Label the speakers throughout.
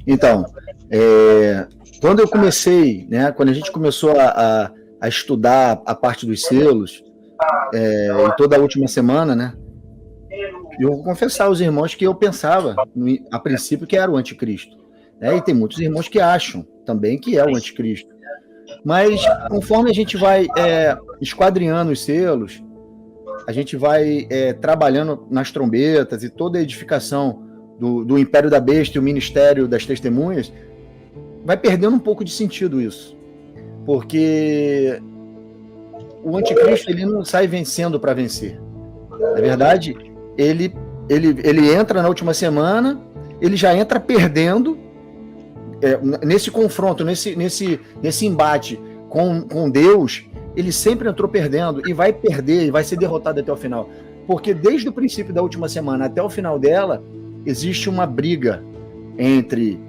Speaker 1: Então, quando eu comecei, né, quando a gente começou a estudar a parte dos selos, e toda a última semana, né, eu vou confessar aos irmãos que eu pensava, a princípio, que era o anticristo. Né, e tem muitos irmãos que acham também que é o anticristo. Mas, conforme a gente vai esquadrinhando os selos, a gente vai trabalhando nas trombetas e toda a edificação do Império da Besta e o Ministério das Testemunhas, vai perdendo um pouco de sentido isso. Porque o anticristo ele não sai vencendo para vencer. Na verdade, ele entra na última semana, ele já entra perdendo nesse confronto, nesse embate com Deus, ele sempre entrou perdendo e vai perder e vai ser derrotado até o final. Porque desde o princípio da última semana até o final dela, existe uma briga entre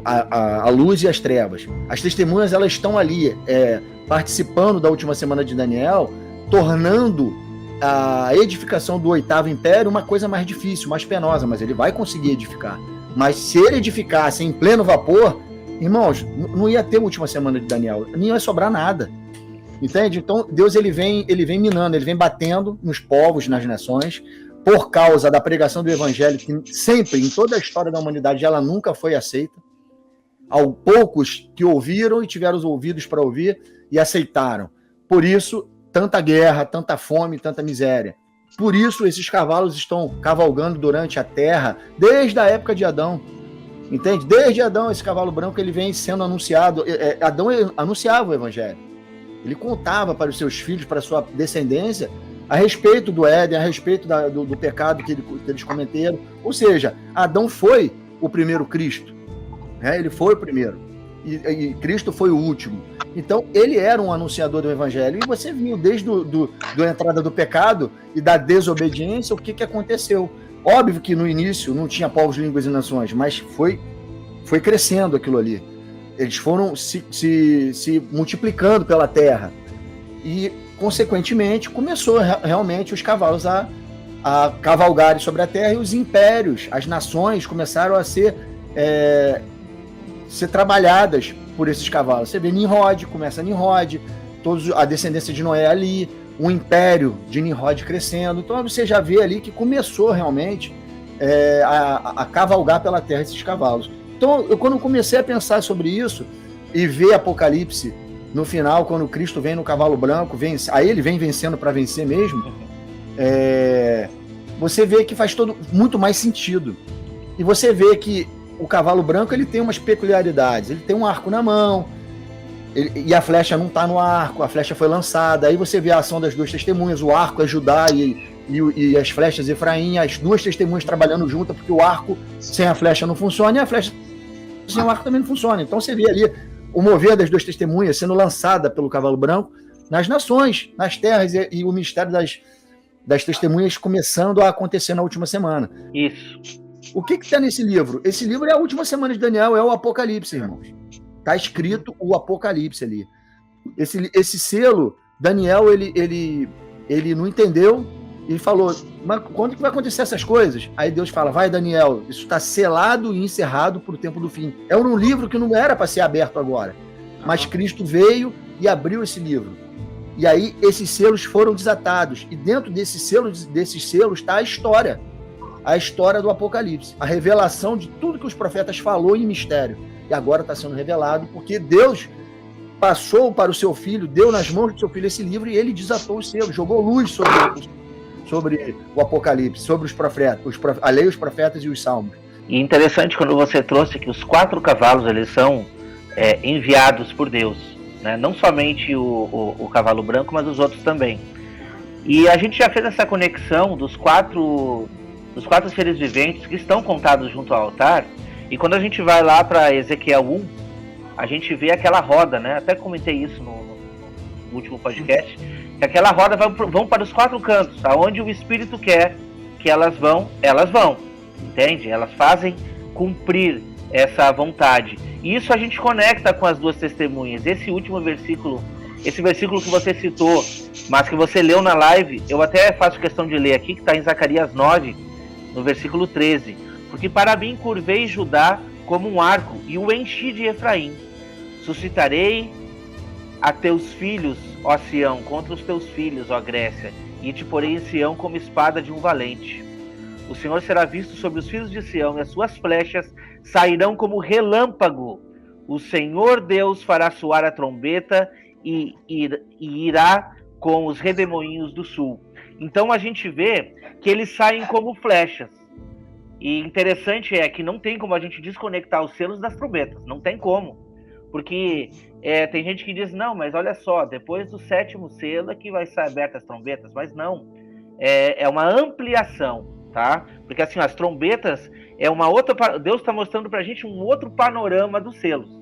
Speaker 1: a luz e as trevas. As testemunhas elas estão ali participando da última semana de Daniel, tornando a edificação do 8º Império uma coisa mais difícil, mais penosa, mas ele vai conseguir edificar. Mas se ele edificasse em pleno vapor, irmãos, não ia ter última semana de Daniel, não ia sobrar nada. Entende? Então, Deus ele vem minando, ele vem batendo nos povos, nas nações, por causa da pregação do evangelho, que sempre, em toda a história da humanidade, ela nunca foi aceita. Há poucos que ouviram e tiveram os ouvidos para ouvir e aceitaram. Por isso, tanta guerra, tanta fome, tanta miséria. Por isso, esses cavalos estão cavalgando durante a terra desde a época de Adão. Entende? Desde Adão, esse cavalo branco ele vem sendo anunciado. Adão anunciava o evangelho. Ele contava para os seus filhos, para a sua descendência, a respeito do Éden, a respeito do pecado que eles cometeram. Ou seja, Adão foi o primeiro Cristo. Ele foi o primeiro. E Cristo foi o último. Então, ele era um anunciador do evangelho. E você viu, desde a entrada do pecado e da desobediência, o que aconteceu. Óbvio que no início não tinha povos, línguas e nações, mas foi crescendo aquilo ali. Eles foram se multiplicando pela terra. E, consequentemente, começou realmente os cavalos a cavalgarem sobre a terra e os impérios, as nações começaram a ser trabalhadas por esses cavalos. Você vê Nimrod, começa Nimrod, a descendência de Noé ali, o império de Nimrod crescendo. Então você já vê ali que começou realmente a cavalgar pela terra esses cavalos. Então, quando eu comecei a pensar sobre isso e ver Apocalipse no final, quando Cristo vem no cavalo branco, aí ele vem vencendo para vencer mesmo, você vê que faz muito mais sentido. E você vê que o cavalo branco ele tem umas peculiaridades. Ele tem um arco na mão, e a flecha não está no arco, a flecha foi lançada. Aí você vê a ação das duas testemunhas, o arco é Judá e as flechas Efraim, as duas testemunhas trabalhando juntas, porque o arco sem a flecha não funciona e a flecha sem o arco também não funciona. Então você vê ali o mover das duas testemunhas sendo lançada pelo cavalo branco nas nações, nas terras, e o ministério das testemunhas começando a acontecer na última semana.
Speaker 2: Isso.
Speaker 1: O que está nesse livro? Esse livro é a última semana de Daniel, é o Apocalipse, irmãos. Está escrito o Apocalipse ali. Esse selo, Daniel, ele não entendeu e falou, mas quando que vai acontecer essas coisas? Aí Deus fala, vai Daniel, isso está selado e encerrado para o tempo do fim. É um livro que não era para ser aberto agora, mas Cristo veio e abriu esse livro. E aí esses selos foram desatados, e dentro desses selos está a história do Apocalipse, a revelação de tudo que os profetas falou em mistério, e agora está sendo revelado, porque Deus passou para o seu filho, deu nas mãos do seu filho esse livro, e ele desatou os selos, jogou luz sobre o Apocalipse, sobre os profetas, a lei, os profetas e os salmos.
Speaker 2: E interessante quando você trouxe que os 4 cavalos eles são enviados por Deus, né? Não somente o cavalo branco, mas os outros também. E a gente já fez essa conexão dos quatro seres viventes que estão contados junto ao altar, e quando a gente vai lá para Ezequiel 1, a gente vê aquela roda, né? Até comentei isso no último podcast, que aquela roda vão para os 4 cantos, aonde o Espírito quer que elas vão, entende? Elas fazem cumprir essa vontade. E isso a gente conecta com as duas testemunhas. Esse último versículo, esse versículo que você citou, mas que você leu na live, eu até faço questão de ler aqui, que está em Zacarias 9, no versículo 13. Porque para mim curvei Judá como um arco e o enchi de Efraim. Suscitarei a teus filhos, ó Sião, contra os teus filhos, ó Grécia, e te porei em Sião como espada de um valente. O Senhor será visto sobre os filhos de Sião, e as suas flechas sairão como relâmpago. O Senhor Deus fará soar a trombeta e irá com os redemoinhos do sul. Então a gente vê que eles saem como flechas. E interessante é que não tem como a gente desconectar os selos das trombetas. Não tem como. Porque tem gente que diz, não, mas olha só, depois do 7º selo é que vai ser abertas as trombetas. Mas não. É uma ampliação, tá? Porque assim, as trombetas é uma outra... Deus está mostrando pra gente um outro panorama dos selos.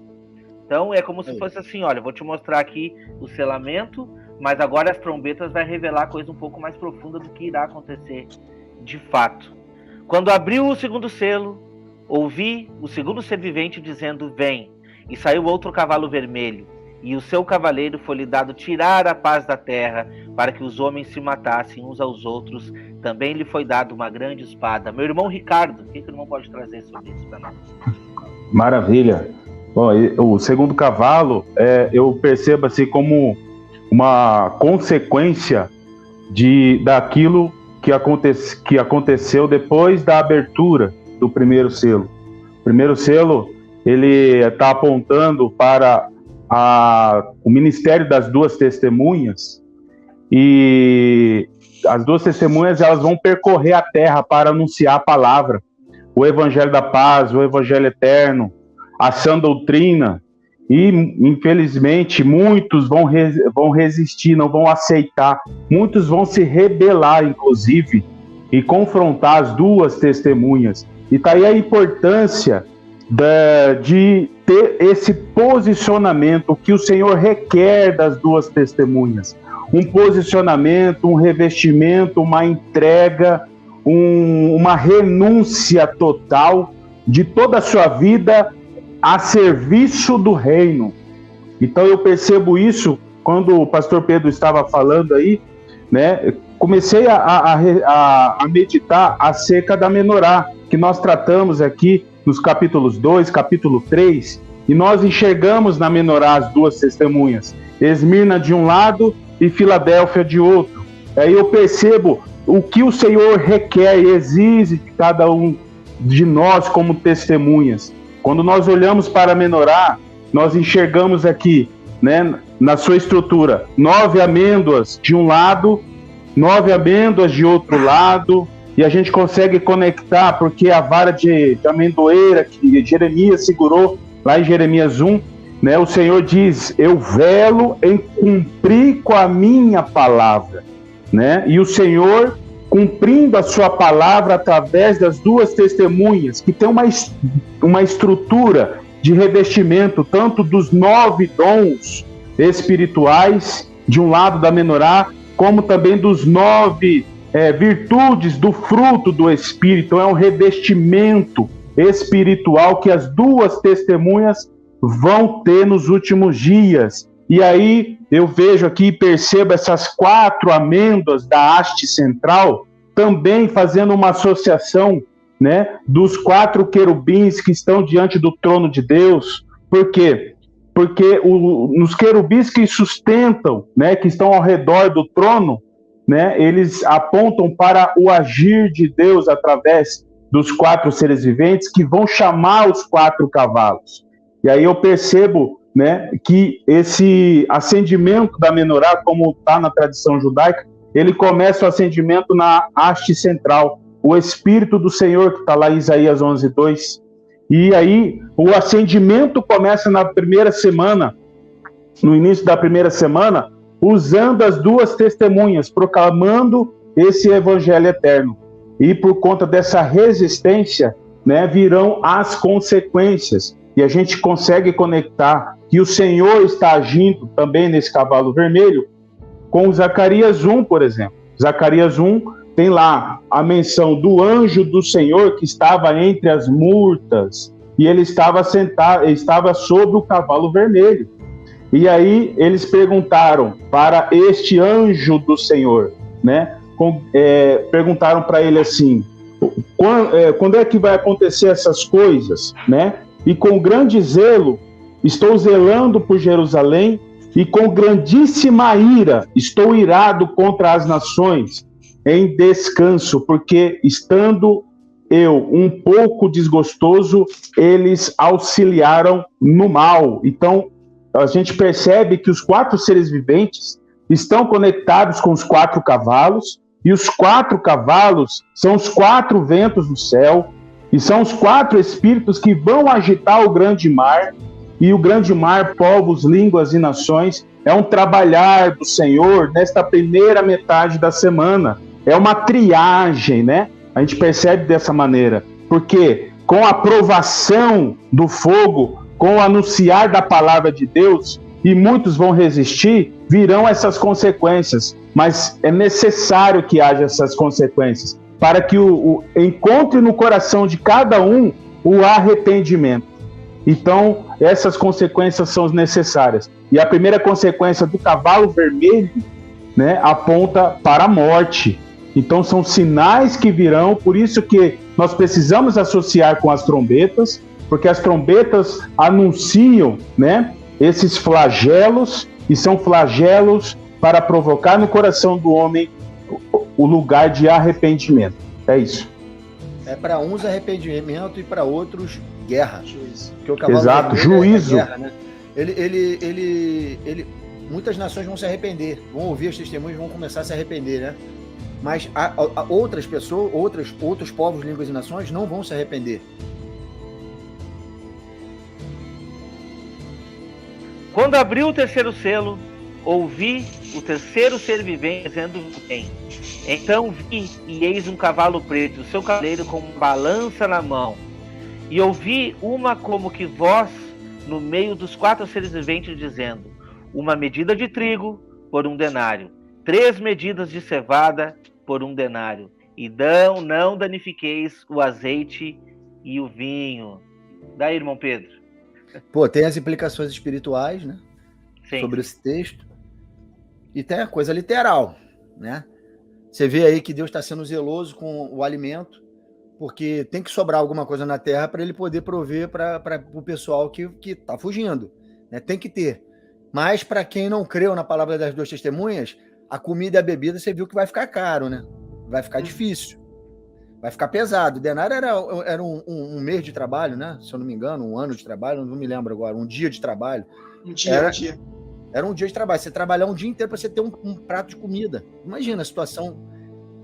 Speaker 2: Então é como se fosse assim, olha, vou te mostrar aqui o selamento, mas agora as trombetas vai revelar coisa um pouco mais profunda do que irá acontecer de fato. Quando abriu o 2º selo, ouvi o 2º ser vivente dizendo, vem. E saiu outro cavalo vermelho, e o seu cavaleiro foi-lhe dado tirar a paz da terra, para que os homens se matassem uns aos outros. Também lhe foi dado uma grande espada. Meu irmão Ricardo, o que o irmão pode trazer sobre isso para nós?
Speaker 3: Maravilha. Bom, o 2º cavalo, eu percebo assim como uma consequência daquilo que aconteceu depois da abertura do 1º selo. O 1º selo, ele está apontando para o ministério das 2 testemunhas, e as 2 testemunhas elas vão percorrer a terra para anunciar a palavra, o evangelho da paz, o evangelho eterno, a sã doutrina. E infelizmente muitos vão resistir, não vão aceitar, muitos vão se rebelar inclusive e confrontar as 2 testemunhas. E tá aí a importância de ter esse posicionamento que o Senhor requer das 2 testemunhas. Um posicionamento, um revestimento, uma entrega, uma renúncia total de toda a sua vida a serviço do reino. Então eu percebo isso quando o pastor Pedro estava falando aí, né? Comecei a meditar acerca da menorá, que nós tratamos aqui nos capítulos 2, capítulo 3, e nós enxergamos na menorá as 2 testemunhas, Esmirna de um lado e Filadélfia de outro. Aí eu percebo o que o Senhor requer e exige de cada um de nós como testemunhas. Quando nós olhamos para a menorá, nós enxergamos aqui, né, na sua estrutura, 9 amêndoas de um lado, 9 amêndoas de outro lado, e a gente consegue conectar, porque a vara de amendoeira que Jeremias segurou, lá em Jeremias 1, né, o Senhor diz, eu velo em cumprir com a minha palavra, né? E o Senhor, cumprindo a sua palavra através das 2 testemunhas, que tem uma estrutura de revestimento, tanto dos 9 dons espirituais, de um lado da menorá, como também dos 9 virtudes do fruto do Espírito. Então é um revestimento espiritual que as 2 testemunhas vão ter nos últimos dias. E aí eu vejo aqui e percebo essas 4 amêndoas da haste central também fazendo uma associação, né, dos 4 querubins que estão diante do trono de Deus. Por quê? Porque nos querubins que sustentam, né, que estão ao redor do trono, né, eles apontam para o agir de Deus através dos 4 seres viventes que vão chamar os 4 cavalos. E aí eu percebo, né, que esse acendimento da menorá, como está na tradição judaica, ele começa o acendimento na haste central, o Espírito do Senhor, que está lá em Isaías 11:2. E aí o acendimento começa na primeira semana, no início da primeira semana, usando as 2 testemunhas, proclamando esse evangelho eterno. E por conta dessa resistência, né, virão as consequências. E a gente consegue conectar que o Senhor está agindo também nesse cavalo vermelho com Zacarias 1, por exemplo. Zacarias 1 tem lá a menção do anjo do Senhor que estava entre as murtas, e ele estava sentado, estava sobre o cavalo vermelho. E aí eles perguntaram para este anjo do Senhor, né? Perguntaram para ele assim, quando é que vai acontecer essas coisas, né? e com grande zelo estou zelando por Jerusalém, e com grandíssima ira estou irado contra as nações, em descanso, porque estando eu um pouco desgostoso, eles auxiliaram no mal. Então, a gente percebe que os 4 seres viventes estão conectados com os 4 cavalos, e os 4 cavalos são os 4 ventos do céu, e são os 4 espíritos que vão agitar o grande mar, e o grande mar, povos, línguas e nações. É um trabalhar do Senhor nesta primeira metade da semana. É uma triagem, né? A gente percebe dessa maneira. Porque com a aprovação do fogo, com o anunciar da palavra de Deus, e muitos vão resistir, virão essas consequências. Mas é necessário que haja essas consequências, para que encontre no coração de cada um o arrependimento. Então, essas consequências são necessárias. E a primeira consequência do cavalo vermelho, né, aponta para a morte. Então, são sinais que virão, por isso que nós precisamos associar com as trombetas, porque as trombetas anunciam, né, esses flagelos, e são flagelos para provocar no coração do homem o lugar de arrependimento. É isso.
Speaker 1: É para uns arrependimento e para outros guerra.
Speaker 3: Exato, juízo.
Speaker 1: Guerra, né? Muitas nações vão se arrepender, vão ouvir os testemunhos, vão começar a se arrepender, né? Mas outras pessoas, outros povos, línguas e nações não vão se arrepender.
Speaker 2: Quando abriu o terceiro selo, ouvi o terceiro ser vivente dizendo: vem. Então vi, e eis um cavalo preto, o seu cavaleiro com uma balança na mão. E ouvi uma como que voz no meio dos 4 seres viventes dizendo: uma medida de trigo por 1 denário, 3 medidas de cevada por 1 denário, e não danifiqueis o azeite e o vinho. Daí, irmão Pedro.
Speaker 1: Pô, tem as implicações espirituais, né?
Speaker 2: Sim.
Speaker 1: Sobre esse texto. E tem a coisa literal, né? Você vê aí que Deus está sendo zeloso com o alimento, porque tem que sobrar alguma coisa na terra para ele poder prover para o pessoal que está fugindo, né? Tem que ter. Mas para quem não creu na palavra das 2 testemunhas, a comida e a bebida você viu que vai ficar caro, né? Vai ficar difícil. Vai ficar pesado. O denário era um mês de trabalho, né? Se eu não me engano, 1 ano de trabalho, não me lembro agora, um dia de trabalho.
Speaker 4: Um dia.
Speaker 1: Era um dia de trabalho. Você trabalhar um dia inteiro para você ter um prato de comida. Imagina a situação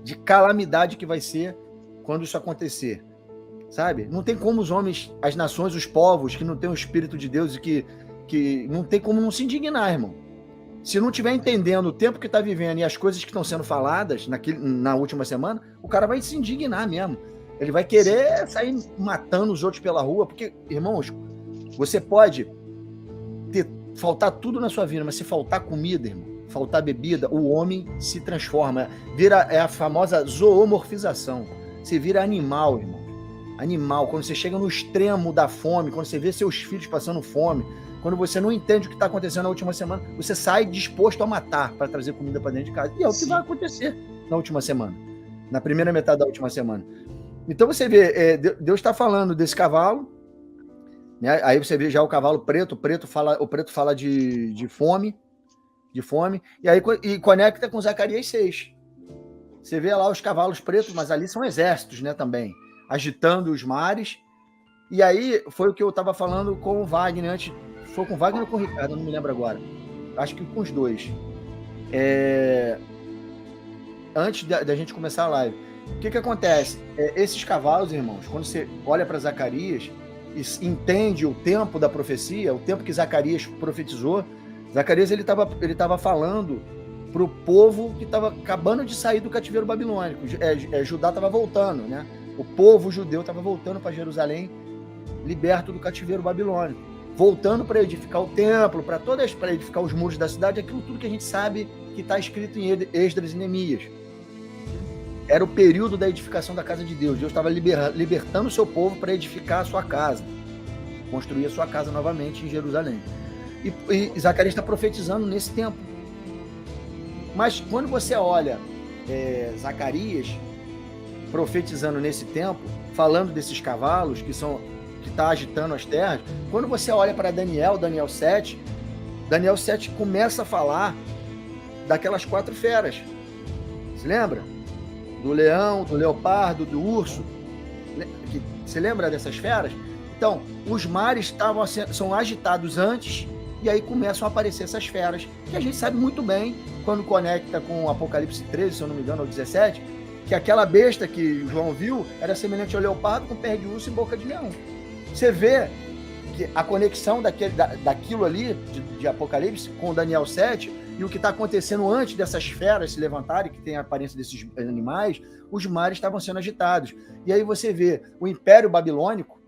Speaker 1: de calamidade que vai ser quando isso acontecer. Sabe? Não tem como os homens, as nações, os povos que não têm o Espírito de Deus e que não tem como não se indignar, irmão. Se não estiver entendendo o tempo que está vivendo e as coisas que estão sendo faladas na última semana, o cara vai se indignar mesmo. Ele vai querer sair matando os outros pela rua, porque, irmãos, você pode faltar tudo na sua vida, mas se faltar comida, irmão, faltar bebida, o homem se transforma. É a famosa zoomorfização. Você vira animal, irmão. Animal. Quando você chega no extremo da fome, quando você vê seus filhos passando fome, quando você não entende o que está acontecendo na última semana, você sai disposto a matar para trazer comida para dentro de casa. E é o que vai acontecer na última semana, na primeira metade da última semana. Então você vê, Deus está falando desse cavalo, né? Aí você vê já o cavalo preto, o preto fala de fome, e aí conecta com Zacarias 6. Você vê lá os cavalos pretos, mas ali são exércitos, né, também, agitando os mares. E aí foi o que eu estava falando com o Wagner antes. Foi com o Wagner ou com o Ricardo? Eu não me lembro agora. Acho que com os dois. Antes da gente começar a live. O que acontece? Esses cavalos, irmãos, quando você olha para Zacarias e entende o tempo da profecia, o tempo que Zacarias profetizou, Zacarias ele estava falando para o povo que estava acabando de sair do cativeiro babilônico. Judá estava voltando, né? O povo judeu estava voltando para Jerusalém, liberto do cativeiro babilônico, voltando para edificar o templo, para edificar os muros da cidade, aquilo tudo que a gente sabe que está escrito em Esdras e Neemias. Era o período da edificação da casa de Deus. Deus estava libertando o seu povo para edificar a sua casa, construir a sua casa novamente em Jerusalém. E Zacarias está profetizando nesse tempo. Mas quando você olha Zacarias profetizando nesse tempo, falando desses cavalos, que que está agitando as terras, quando você olha para Daniel 7 começa a falar daquelas 4 feras. Se lembra? Do leão, do leopardo, do urso. Você lembra dessas feras? Então, os mares são agitados antes, e aí começam a aparecer essas feras, que a gente sabe muito bem, quando conecta com o Apocalipse 13, se eu não me engano, ou 17, que aquela besta que João viu era semelhante ao leopardo com pé de urso e boca de leão. Você vê que a conexão daquilo ali, de Apocalipse, com Daniel 7, e o que está acontecendo antes dessas feras se levantarem, que tem a aparência desses animais, os mares estavam sendo agitados. E aí você vê o Império Babilônico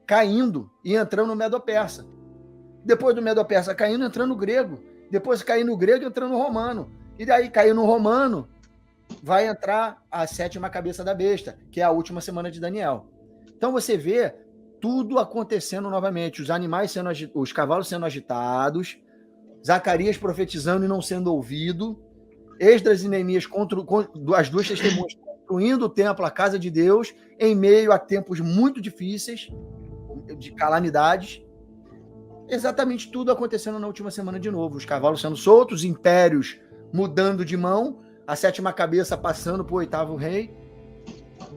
Speaker 1: caindo e entrando no Medo-Persa. Depois do Medo-Persa caindo, entrando no grego. Depois caindo no grego, entrando no romano. E daí, caindo no romano, vai entrar a 7ª cabeça da besta, que é a última semana de Daniel. Então você vê tudo acontecendo novamente. Os animais os cavalos sendo agitados, Zacarias profetizando e não sendo ouvido, Esdras e Neemias, as 2 testemunhas, construindo o templo, a casa de Deus, em meio a tempos muito difíceis, de calamidades. Exatamente tudo acontecendo na última semana de novo. Os cavalos sendo soltos, impérios mudando de mão, a 7ª cabeça passando para o 8º rei.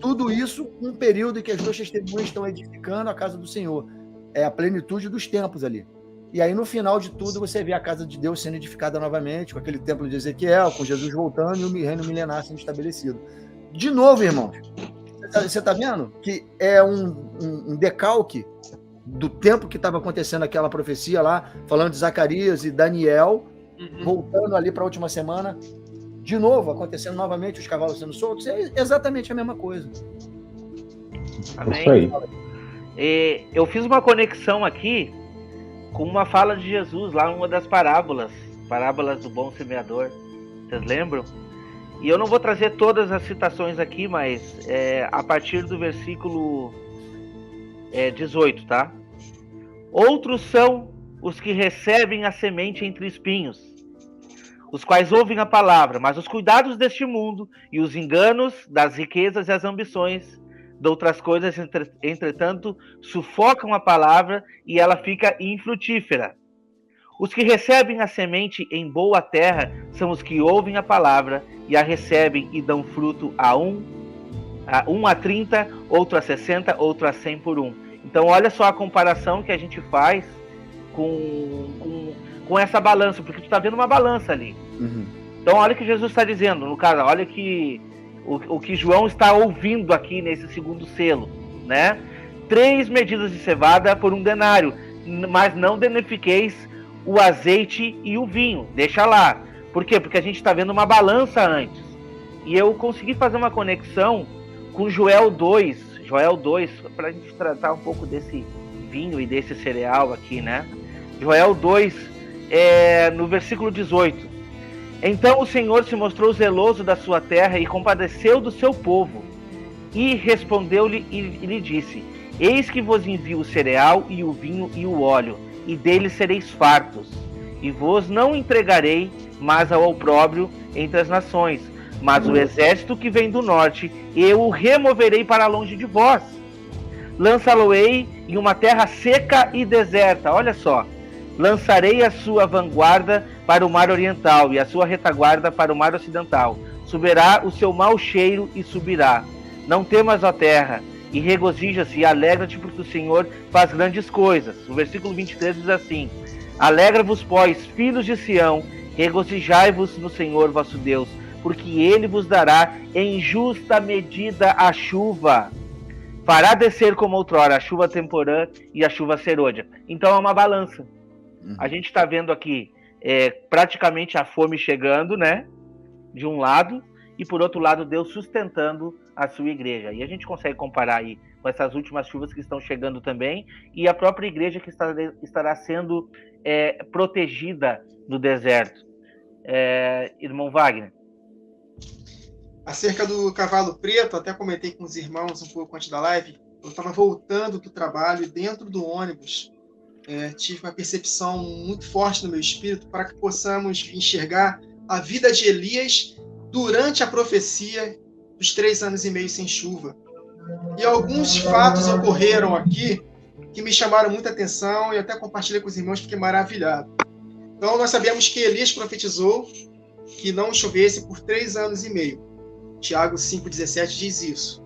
Speaker 1: Tudo isso num período em que as 2 testemunhas estão edificando a casa do Senhor. É a plenitude dos tempos ali. E aí, no final de tudo, você vê a casa de Deus sendo edificada novamente, com aquele templo de Ezequiel, com Jesus voltando e o reino milenar sendo estabelecido. De novo, irmãos, você está vendo que é um decalque do tempo que estava acontecendo aquela profecia lá, falando de Zacarias e Daniel, voltando ali para a última semana, de novo, acontecendo novamente, os cavalos sendo soltos, é exatamente a mesma coisa.
Speaker 2: Amém. Eu fiz uma conexão aqui com uma fala de Jesus lá numa das parábolas do bom semeador. Vocês lembram? E eu não vou trazer todas as citações aqui, mas a partir do versículo 18, tá? Outros são os que recebem a semente entre espinhos, os quais ouvem a palavra, mas os cuidados deste mundo e os enganos das riquezas e as ambições de outras coisas, entretanto, sufocam a palavra e ela fica infrutífera. Os que recebem a semente em boa terra são os que ouvem a palavra e a recebem e dão fruto a 30, outro a 60, outro a 100 por 1. Então, olha só a comparação que a gente faz com essa balança, porque tu está vendo uma balança ali.
Speaker 1: Uhum.
Speaker 2: Então, olha o que Jesus está dizendo, no caso, olha que o que João está ouvindo aqui nesse segundo selo, né? 3 medidas de cevada por 1 denário, mas não danifiqueis o azeite e o vinho, deixa lá. Por quê? Porque a gente está vendo uma balança antes. E eu consegui fazer uma conexão com Joel 2, para a gente tratar um pouco desse vinho e desse cereal aqui, né? Joel 2, no versículo 18. Então o Senhor se mostrou zeloso da sua terra e compadeceu do seu povo. E respondeu-lhe e lhe disse: Eis que vos envio o cereal e o vinho e o óleo, e deles sereis fartos. E vos não entregarei mais ao opróbrio entre as nações, mas o exército que vem do norte, eu o removerei para longe de vós. Lançá-lo-ei em uma terra seca e deserta. Olha só. Lançarei a sua vanguarda para o mar oriental e a sua retaguarda para o mar ocidental. Subirá o seu mau cheiro e subirá. Não temas, ó terra, e regozija-se e alegra-te, porque o Senhor faz grandes coisas. O versículo 23 diz assim: Alegra-vos, pois, filhos de Sião, regozijai-vos no Senhor vosso Deus, porque ele vos dará em justa medida a chuva. Fará descer como outrora a chuva temporã e a chuva serôdia. Então é uma balança. A gente está vendo aqui praticamente a fome chegando, né? De um lado, e por outro lado Deus sustentando a sua igreja. E a gente consegue comparar aí com essas últimas chuvas que estão chegando também, e a própria igreja que estará sendo protegida no deserto. Irmão Wagner.
Speaker 4: Acerca do cavalo preto, até comentei com os irmãos um pouco antes da live. Eu estava voltando do trabalho e dentro do ônibus tive uma percepção muito forte no meu espírito para que possamos enxergar a vida de Elias durante a profecia dos 3 anos e meio sem chuva. E alguns fatos ocorreram aqui que me chamaram muita atenção e até compartilhei com os irmãos, fiquei maravilhado. Então, nós sabemos que Elias profetizou que não chovesse por 3 anos e meio. Tiago 5,17 diz isso.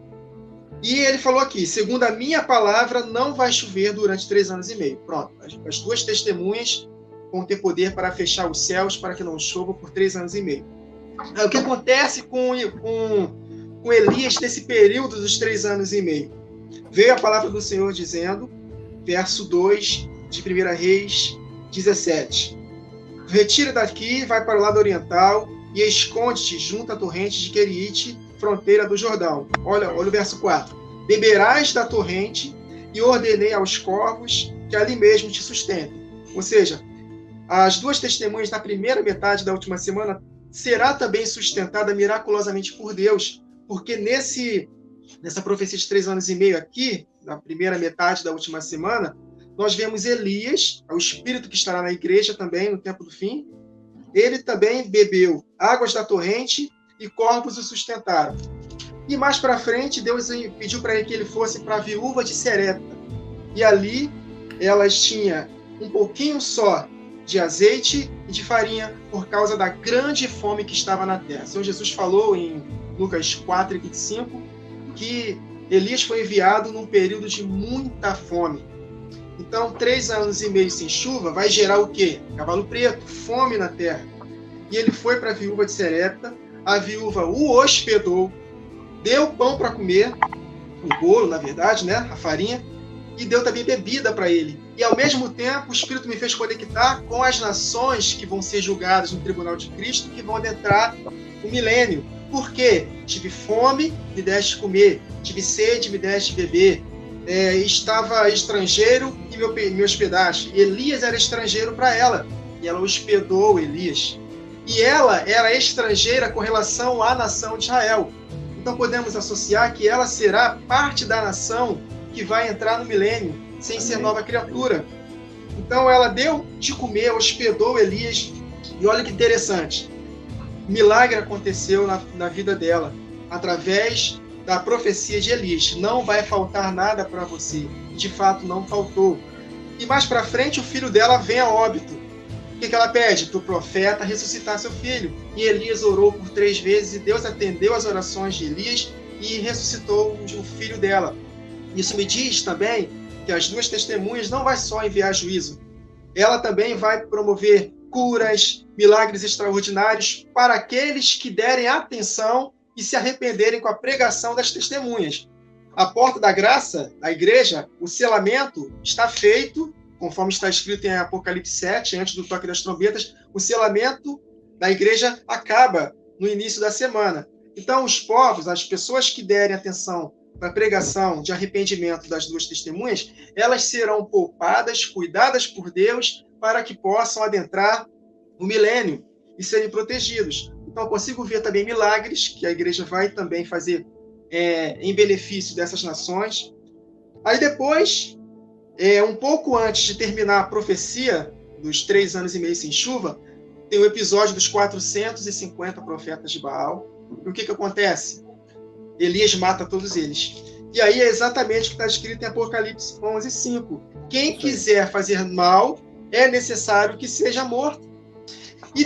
Speaker 4: E ele falou aqui, segundo a minha palavra, não vai chover durante 3 anos e meio. Pronto, as 2 testemunhas vão ter poder para fechar os céus para que não chova por 3 anos e meio. Aí, o que acontece com Elias nesse período dos 3 anos e meio? Veio a palavra do Senhor dizendo, verso 2 de 1 Reis 17. Retira daqui, vai para o lado oriental e esconde-te junto à torrente de Querite, fronteira do Jordão. Olha o verso 4. Beberás da torrente e ordenei aos corvos que ali mesmo te sustentem. Ou seja, as 2 testemunhas na primeira metade da última semana será também sustentada miraculosamente por Deus, porque nessa profecia de 3 anos e meio aqui, na primeira metade da última semana, nós vemos Elias, o espírito que estará na igreja também no tempo do fim. Ele também bebeu águas da torrente e corvos o sustentaram. E mais para frente, Deus pediu para ele que ele fosse para a viúva de Serepta. E ali, elas tinham um pouquinho só de azeite e de farinha por causa da grande fome que estava na terra. O Senhor Jesus falou em Lucas 4:25 que Elias foi enviado num período de muita fome. Então, 3 anos e meio sem chuva vai gerar o quê? Cavalo preto, fome na terra. E ele foi para a viúva de Serepta, a viúva o hospedou, deu pão para comer, o bolo, na verdade, né? A farinha, e deu também bebida para ele. E, ao mesmo tempo, o Espírito me fez conectar com as nações que vão ser julgadas no tribunal de Cristo, que vão adentrar o milênio. Por quê? Tive fome, me deste comer. Tive sede, me deste beber. Estava estrangeiro e me hospedaste. Elias era estrangeiro para ela, e ela hospedou Elias. E ela era estrangeira com relação à nação de Israel. Então podemos associar que ela será parte da nação que vai entrar no milênio, sem ser nova criatura. Então ela deu de comer, hospedou Elias, e olha que interessante, milagre aconteceu na vida dela, através da profecia de Elias. Não vai faltar nada para você. De fato, não faltou. E mais para frente, o filho dela vem a óbito. O que ela pede? Para o profeta ressuscitar seu filho. E Elias orou por 3 vezes, e Deus atendeu as orações de Elias e ressuscitou o filho dela. Isso me diz também que as 2 testemunhas não vai só enviar juízo. Ela também vai promover curas, milagres extraordinários para aqueles que derem atenção e se arrependerem com a pregação das testemunhas. A porta da graça, da igreja, o selamento está feito, conforme está escrito em Apocalipse 7, antes do toque das trombetas, o selamento da igreja acaba no início da semana. Então, os povos, as pessoas que derem atenção para a pregação de arrependimento das 2 testemunhas, elas serão poupadas, cuidadas por Deus, para que possam adentrar o milênio e serem protegidos. Então, eu consigo ver também milagres que a igreja vai também fazer em benefício dessas nações. Aí depois, um pouco antes de terminar a profecia dos 3 anos e meio sem chuva, tem o episódio dos 450 profetas de Baal. E o que acontece? Elias mata todos eles. E aí é exatamente o que está escrito em Apocalipse 11:5. Quem quiser fazer mal, é necessário que seja morto. E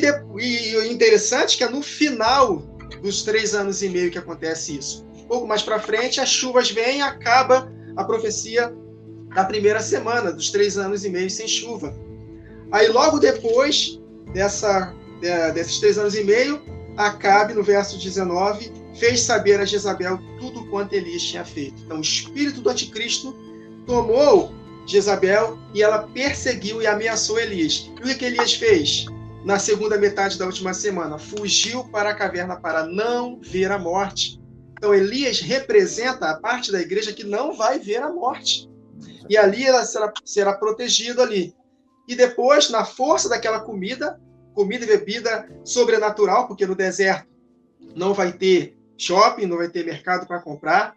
Speaker 4: o interessante é que é no final dos 3 anos e meio que acontece isso. Um pouco mais para frente, as chuvas vêm e acaba a profecia da primeira semana, dos 3 anos e meio sem chuva. Aí logo depois desses 3 anos e meio, Acabe, no verso 19, fez saber a Jezabel tudo quanto Elias tinha feito. Então o espírito do anticristo tomou Jezabel e ela perseguiu e ameaçou Elias. E o que Elias fez? Na segunda metade da última semana, fugiu para a caverna para não ver a morte. Então Elias representa a parte da igreja que não vai ver a morte. E ali ela será protegida ali. E depois, na força daquela comida e bebida sobrenatural, porque no deserto não vai ter shopping, não vai ter mercado para comprar.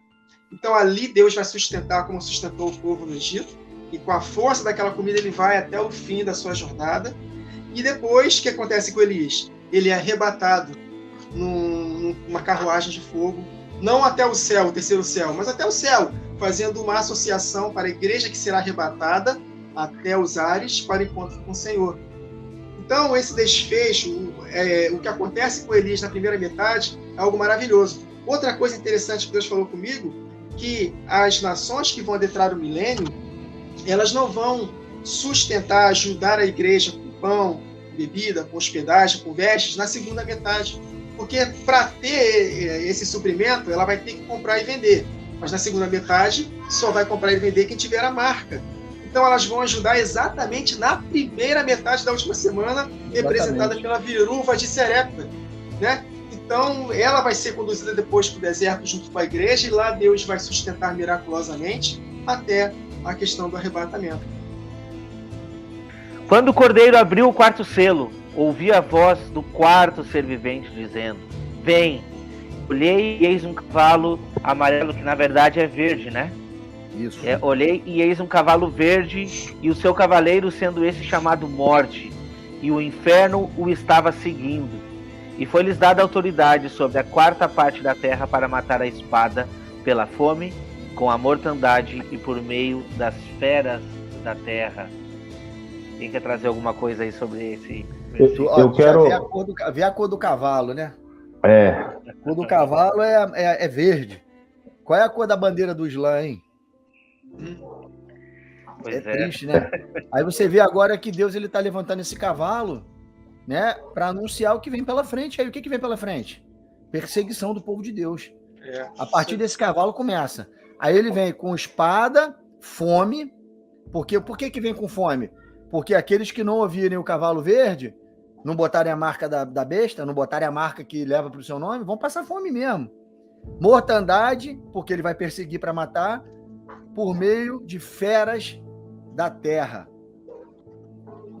Speaker 4: Então ali Deus vai sustentar como sustentou o povo no Egito. E com a força daquela comida ele vai até o fim da sua jornada. E depois, o que acontece com Elias? Ele é arrebatado numa carruagem de fogo não até o céu, o terceiro céu, mas até o céu, fazendo uma associação para a igreja que será arrebatada até os ares para o encontro com o Senhor. Então, esse desfecho, o que acontece com Elias na primeira metade, é algo maravilhoso. Outra coisa interessante que Deus falou comigo, que as nações que vão adentrar o milênio, elas não vão sustentar, ajudar a igreja com pão, bebida, com hospedagem, com vestes, na segunda metade. Porque para ter esse suprimento, ela vai ter que comprar e vender. Mas na segunda metade, só vai comprar e vender quem tiver a marca. Então elas vão ajudar exatamente na primeira metade da última semana, representada pela viúva de Serepta, né? Então ela vai ser conduzida depois para o deserto junto com a igreja, e lá Deus vai sustentar miraculosamente até a questão do arrebatamento.
Speaker 2: Quando o cordeiro abriu o quarto selo, ouvi a voz do quarto ser vivente dizendo: vem. Olhei e eis um cavalo amarelo, que na verdade é verde, né?
Speaker 1: Isso.
Speaker 2: Olhei e eis um cavalo verde, e o seu cavaleiro sendo esse chamado Morte, e o inferno o estava seguindo. E foi-lhes dada autoridade sobre a quarta parte da terra para matar a espada, pela fome, com a mortandade e por meio das feras da terra. Quem quer trazer alguma coisa aí sobre esse?
Speaker 3: Eu quero
Speaker 1: ver a cor do cavalo, né?
Speaker 3: A
Speaker 1: cor do cavalo é verde. Qual é a cor da bandeira do Islã, hein?
Speaker 2: Pois
Speaker 1: triste, né? Aí você vê agora que Deus está levantando esse cavalo, né, para anunciar o que vem pela frente. Aí o que vem pela frente? Perseguição do povo de Deus. A partir desse cavalo começa. Aí ele vem com espada, fome. Por que vem com fome? Porque aqueles que não ouvirem o cavalo verde, não botarem a marca da besta, não botarem a marca que leva para o seu nome, vão passar fome mesmo. Mortandade, porque ele vai perseguir para matar, por meio de feras da terra.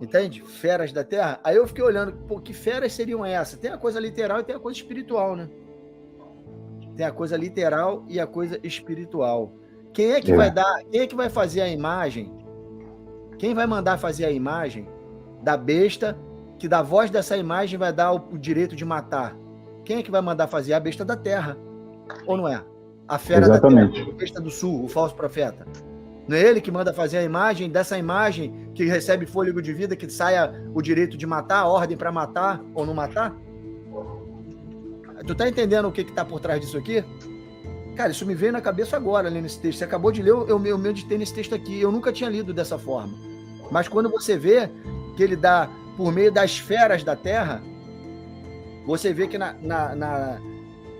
Speaker 1: Entende? Feras da terra. Aí eu fiquei olhando, que feras seriam essas? Tem a coisa literal e tem a coisa espiritual, né? Tem a coisa literal e a coisa espiritual. Quem é que vai dar? Quem é que vai fazer a imagem? Quem vai mandar fazer a imagem da besta, que da voz dessa imagem vai dar o direito de matar? Quem é que vai mandar fazer? A besta da terra. Ou não é? A fera da terra, a besta do sul, o falso profeta. Não é ele que manda fazer a imagem, dessa imagem que recebe fôlego de vida, que saia o direito de matar, a ordem para matar ou não matar? Tu tá entendendo o que tá por trás disso aqui? Cara, isso me veio na cabeça agora, lendo esse texto. Você acabou de ler, eu meditei nesse texto aqui. Eu nunca tinha lido dessa forma. Mas quando você vê que ele dá por meio das feras da terra, você vê que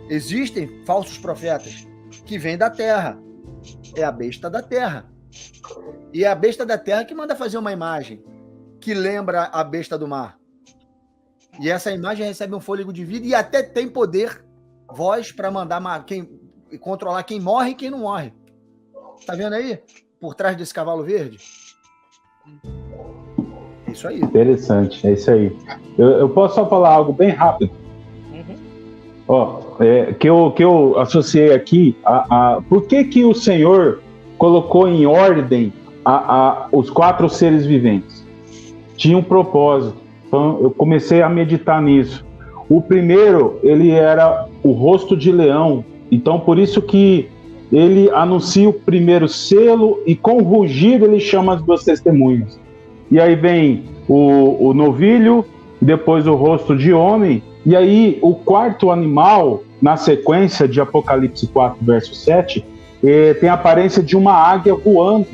Speaker 1: existem falsos profetas que vêm da terra. É a besta da terra. E é a besta da terra que manda fazer uma imagem que lembra a besta do mar. E essa imagem recebe um fôlego de vida e até tem poder, voz, para mandar controlar quem morre e quem não morre. Tá vendo aí? Por trás desse cavalo verde? É isso aí.
Speaker 3: Interessante, é isso aí. Eu posso só falar algo bem rápido? Que eu associei aqui por que o Senhor colocou em ordem os quatro seres viventes? Tinha um propósito. Então eu comecei a meditar nisso. O primeiro, ele era o rosto de leão. Então por isso que ele anuncia o primeiro selo e com rugido ele chama as duas testemunhas. E aí vem o novilho, depois o rosto de homem. E aí, o quarto animal, na sequência de Apocalipse 4, verso 7, tem a aparência de uma águia voando.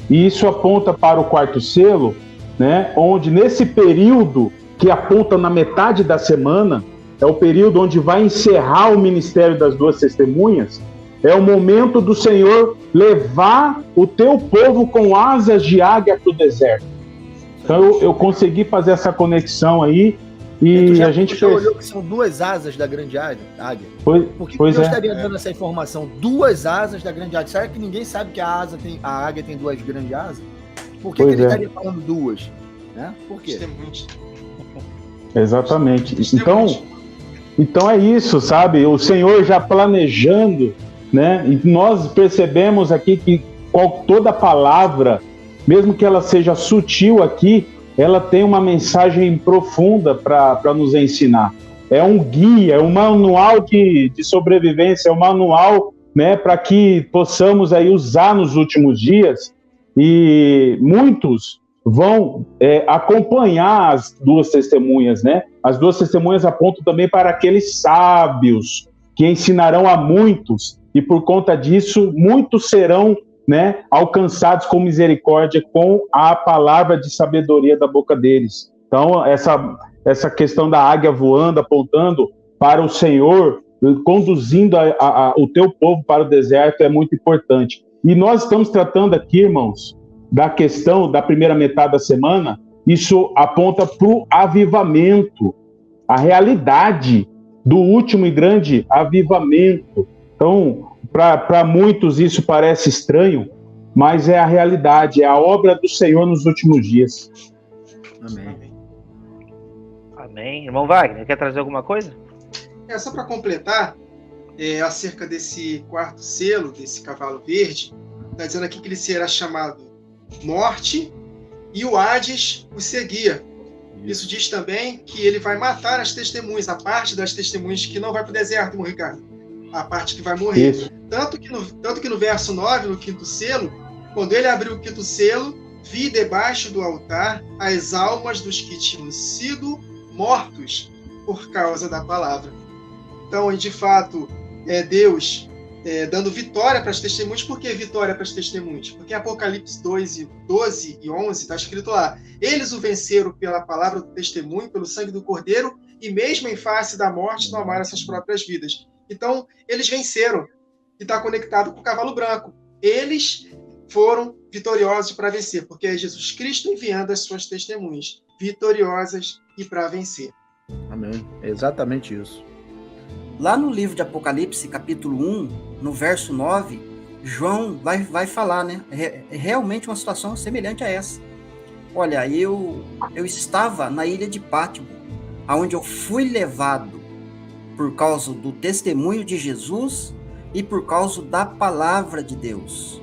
Speaker 3: E isso aponta para o quarto selo, né, onde nesse período, que aponta na metade da semana, é o período onde vai encerrar o ministério das duas testemunhas, é o momento do Senhor levar o teu povo com asas de águia para o deserto. Então eu consegui fazer essa conexão aí. E a gente
Speaker 1: já olhou que são duas asas da grande águia? Por que Deus estaria dando essa informação? Duas asas da grande águia. Será que ninguém sabe que a águia tem duas grandes asas? Por que ele estaria falando duas? Né? Por quê?
Speaker 3: Exatamente. Então é isso, sabe? O Senhor já planejando, né? E nós percebemos aqui que toda palavra, mesmo que ela seja sutil aqui, ela tem uma mensagem profunda para nos ensinar. é um guia, é um manual de sobrevivência, é um manual, né, para que possamos aí usar nos últimos dias, e muitos vão acompanhar as duas testemunhas, né? As duas testemunhas apontam também para aqueles sábios que ensinarão a muitos, e por conta disso, muitos serão, né, alcançados com misericórdia com a palavra de sabedoria da boca deles. Então, essa questão da águia voando, apontando para o Senhor, conduzindo o teu povo para o deserto, é muito importante. E nós estamos tratando aqui, irmãos, da questão da primeira metade da semana. Isso aponta para o avivamento, a realidade do último e grande avivamento. Então, para muitos isso parece estranho, mas é a realidade, é a obra do Senhor nos últimos dias.
Speaker 1: Amém.
Speaker 2: Amém. Irmão Wagner, quer trazer alguma coisa?
Speaker 4: Só para completar, acerca desse quarto selo, desse cavalo verde, está dizendo aqui que ele será chamado Morte, e o Hades o seguia. Isso diz também que ele vai matar as testemunhas, a parte das testemunhas que não vai para o deserto, irmão Ricardo. A parte que vai morrer.
Speaker 3: Isso.
Speaker 4: Tanto que no verso 9, no quinto selo, quando ele abriu o quinto selo, vi debaixo do altar as almas dos que tinham sido mortos por causa da palavra. Então, de fato, Deus dando vitória para as testemunhas. Por que vitória para as testemunhas? Porque em Apocalipse 2, 12 e 11 está escrito lá: eles o venceram pela palavra do testemunho, pelo sangue do Cordeiro, e mesmo em face da morte não amaram suas próprias vidas. Então, eles venceram, e está conectado com o cavalo branco. Eles foram vitoriosos para vencer, porque é Jesus Cristo enviando as suas testemunhas, vitoriosas e para vencer.
Speaker 1: Amém. É exatamente isso.
Speaker 5: Lá no livro de Apocalipse, capítulo 1, no verso 9, João vai falar, né? É realmente uma situação semelhante a essa. Olha, eu estava na ilha de Pátimo, aonde eu fui levado por causa do testemunho de Jesus e por causa da palavra de Deus.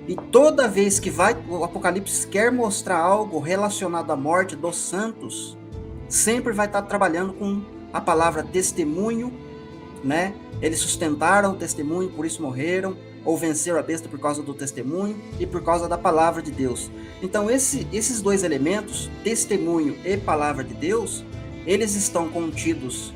Speaker 5: E toda vez que o Apocalipse quer mostrar algo relacionado à morte dos santos, sempre vai estar trabalhando com a palavra testemunho, né? Eles sustentaram o testemunho, por isso morreram, ou venceram a besta por causa do testemunho e por causa da palavra de Deus. Então, esses dois elementos, testemunho e palavra de Deus, eles estão contidos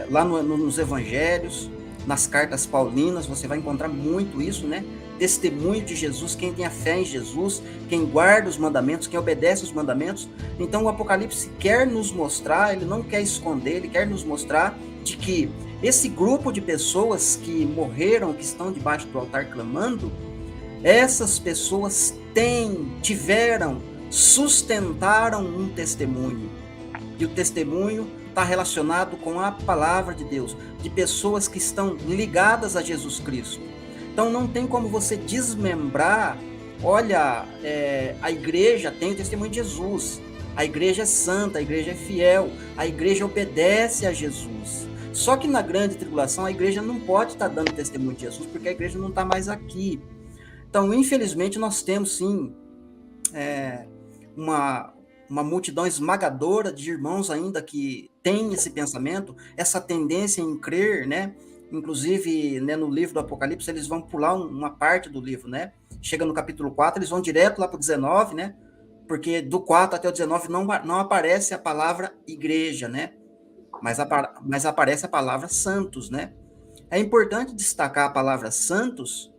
Speaker 5: lá nos evangelhos, nas cartas paulinas, você vai encontrar muito isso, né? Testemunho de Jesus, quem tem a fé em Jesus, quem guarda os mandamentos, quem obedece os mandamentos. Então o Apocalipse quer nos mostrar, ele não quer esconder, ele quer nos mostrar de que esse grupo de pessoas que morreram, que estão debaixo do altar clamando, essas pessoas sustentaram um testemunho. E o testemunho está relacionado com a palavra de Deus, de pessoas que estão ligadas a Jesus Cristo. Então não tem como você desmembrar. Olha, a igreja tem o testemunho de Jesus, a igreja é santa, a igreja é fiel, a igreja obedece a Jesus. Só que na grande tribulação a igreja não pode estar dando testemunho de Jesus, porque a igreja não está mais aqui. Então, infelizmente, nós temos sim uma multidão esmagadora de irmãos ainda que tem esse pensamento, essa tendência em crer, né? Inclusive, né, no livro do Apocalipse, eles vão pular uma parte do livro, né? Chega no capítulo 4, eles vão direto lá para o 19, né? Porque do 4 até o 19 não aparece a palavra igreja, né? Mas aparece a palavra santos, né? É importante destacar a palavra santos,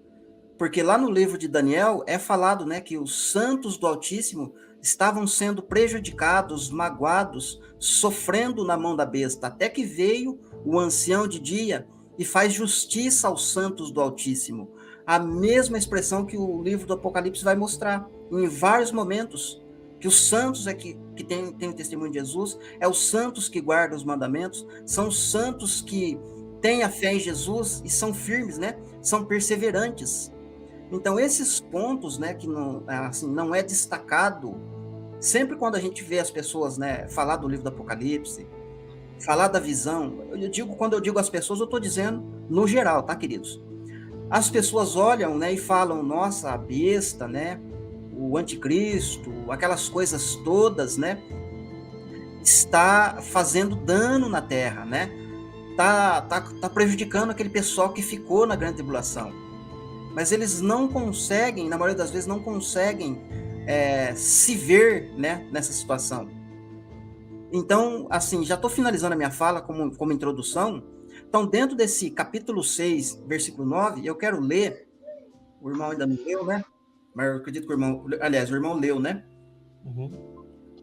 Speaker 5: porque lá no livro de Daniel é falado, né, que os santos do Altíssimo estavam sendo prejudicados, magoados, sofrendo na mão da besta, até que veio o ancião de dia e faz justiça aos santos do Altíssimo. A mesma expressão que o livro do Apocalipse vai mostrar em vários momentos, que os santos que tem o testemunho de Jesus, é os santos que guardam os mandamentos, são os santos que têm a fé em Jesus e são firmes, né? São perseverantes. Então, esses pontos, né, que não é destacado, sempre quando a gente vê as pessoas, né, falar do livro do Apocalipse, falar da visão, quando eu digo as pessoas, eu estou dizendo no geral, tá, queridos? As pessoas olham, né, e falam, nossa, a besta, né, o anticristo, aquelas coisas todas, né? está fazendo dano na terra, né? Tá prejudicando aquele pessoal que ficou na grande tribulação. Mas eles não conseguem, na maioria das vezes, não conseguem se ver, né, nessa situação. Então, assim, já estou finalizando a minha fala como introdução. Então, dentro desse capítulo 6, versículo 9, eu quero ler, o irmão ainda não leu, né? Mas eu acredito que o irmão leu, né?
Speaker 6: Uhum.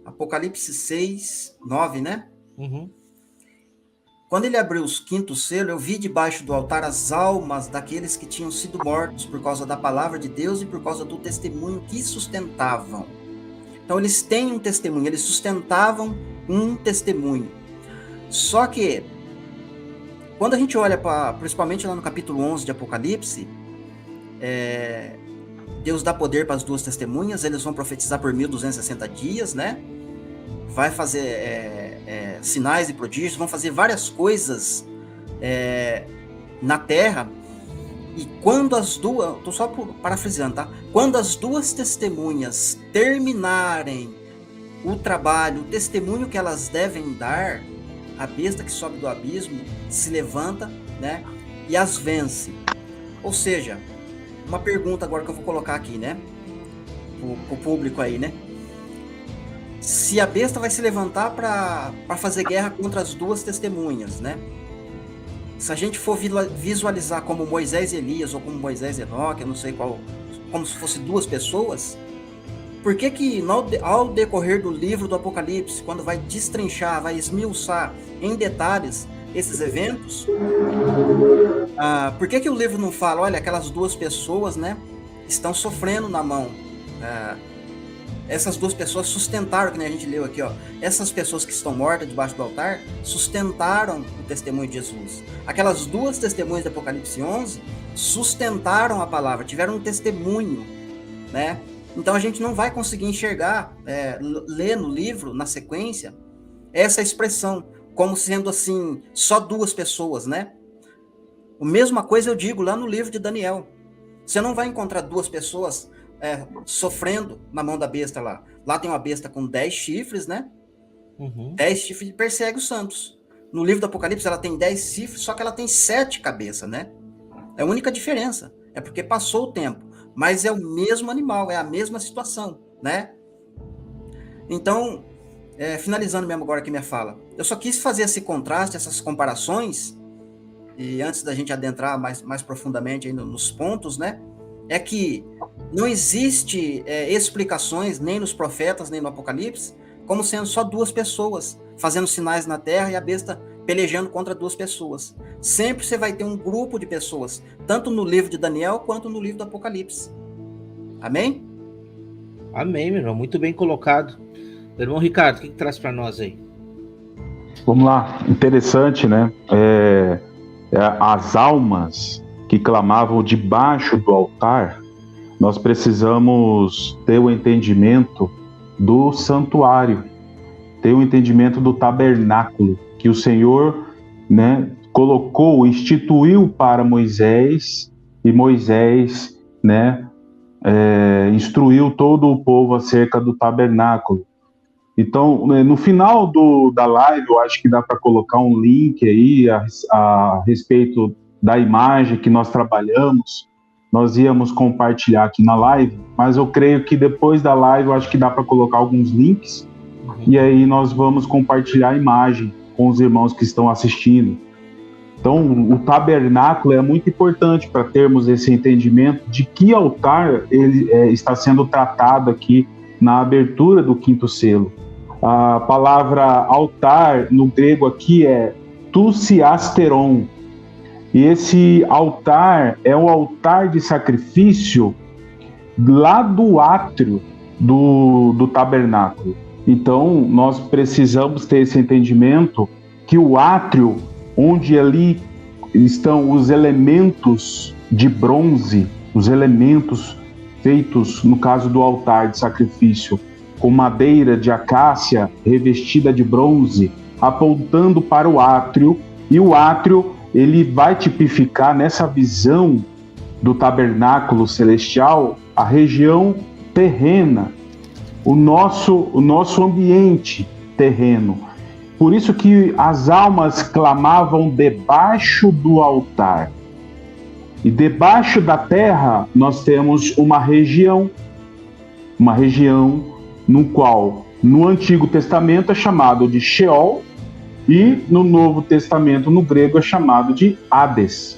Speaker 5: Apocalipse 6, 9, né?
Speaker 6: Uhum.
Speaker 5: Quando ele abriu os quinto selo, eu vi debaixo do altar as almas daqueles que tinham sido mortos por causa da palavra de Deus e por causa do testemunho que sustentavam. Então, eles têm um testemunho, eles sustentavam um testemunho. Só que, quando a gente olha principalmente lá no capítulo 11 de Apocalipse, Deus dá poder para as duas testemunhas, eles vão profetizar por 1260 dias, né? Vai fazer sinais e prodígios, vão fazer várias coisas na terra. E quando as duas, estou só parafraseando, tá? Quando as duas testemunhas terminarem o trabalho, o testemunho que elas devem dar, a besta que sobe do abismo se levanta, né? E as vence. Ou seja, uma pergunta agora que eu vou colocar aqui, né? O público aí, né? Se a besta vai se levantar para fazer guerra contra as duas testemunhas, né? Se a gente for visualizar como Moisés e Elias, ou como Moisés e Enoque, eu não sei qual, como se fosse duas pessoas, por que ao decorrer do livro do Apocalipse, quando vai destrinchar, vai esmiuçar em detalhes esses eventos, por que o livro não fala, olha, aquelas duas pessoas, né, estão sofrendo na mão, essas duas pessoas sustentaram, que nem a gente leu aqui, ó, essas pessoas que estão mortas debaixo do altar sustentaram o testemunho de Jesus. Aquelas duas testemunhas de Apocalipse 11 sustentaram a palavra, tiveram um testemunho, né? Então a gente não vai conseguir enxergar, ler no livro, na sequência, essa expressão, como sendo assim, só duas pessoas, né? A mesma coisa eu digo lá no livro de Daniel. Você não vai encontrar duas pessoas sofrendo na mão da besta lá. Lá tem uma besta com 10 chifres, né?
Speaker 6: Uhum.
Speaker 5: 10 chifres e persegue os santos. No livro do Apocalipse ela tem 10 chifres, só que ela tem 7 cabeças, né? É a única diferença. É porque passou o tempo. Mas é o mesmo animal, é a mesma situação, né? Então, finalizando mesmo agora aqui minha fala, eu só quis fazer esse contraste, essas comparações, e antes da gente adentrar mais profundamente aí nos pontos, né? É que não existe explicações, nem nos profetas, nem no Apocalipse, como sendo só duas pessoas fazendo sinais na terra e a besta pelejando contra duas pessoas. Sempre você vai ter um grupo de pessoas, tanto no livro de Daniel quanto no livro do Apocalipse. Amém?
Speaker 6: Amém, meu irmão. Muito bem colocado. Irmão Ricardo, o que traz para nós aí?
Speaker 3: Vamos lá. Interessante, né? As almas que clamavam debaixo do altar, nós precisamos ter o entendimento do santuário, ter o entendimento do tabernáculo, que o Senhor, né, colocou, instituiu para Moisés, e Moisés, né, instruiu todo o povo acerca do tabernáculo. Então, no final da live, eu acho que dá para colocar um link aí a respeito da imagem que nós trabalhamos. Nós íamos compartilhar aqui na live, mas eu creio que depois da live, eu acho que dá para colocar alguns links, e aí nós vamos compartilhar a imagem com os irmãos que estão assistindo. Então, o tabernáculo é muito importante para termos esse entendimento de que altar ele está sendo tratado aqui na abertura do quinto selo. A palavra altar no grego aqui é tusiasteron. E esse altar é o altar de sacrifício lá do átrio do tabernáculo. Então, nós precisamos ter esse entendimento que o átrio, onde ali estão os elementos de bronze, os elementos feitos, no caso do altar de sacrifício, com madeira de acácia revestida de bronze, apontando para o átrio, e o átrio ele vai tipificar nessa visão do tabernáculo celestial a região terrena, o nosso ambiente terreno. por isso que as almas clamavam debaixo do altar. E debaixo da terra nós temos uma região no qual no Antigo Testamento é chamado de Sheol e no Novo Testamento, no grego, é chamado de Hades.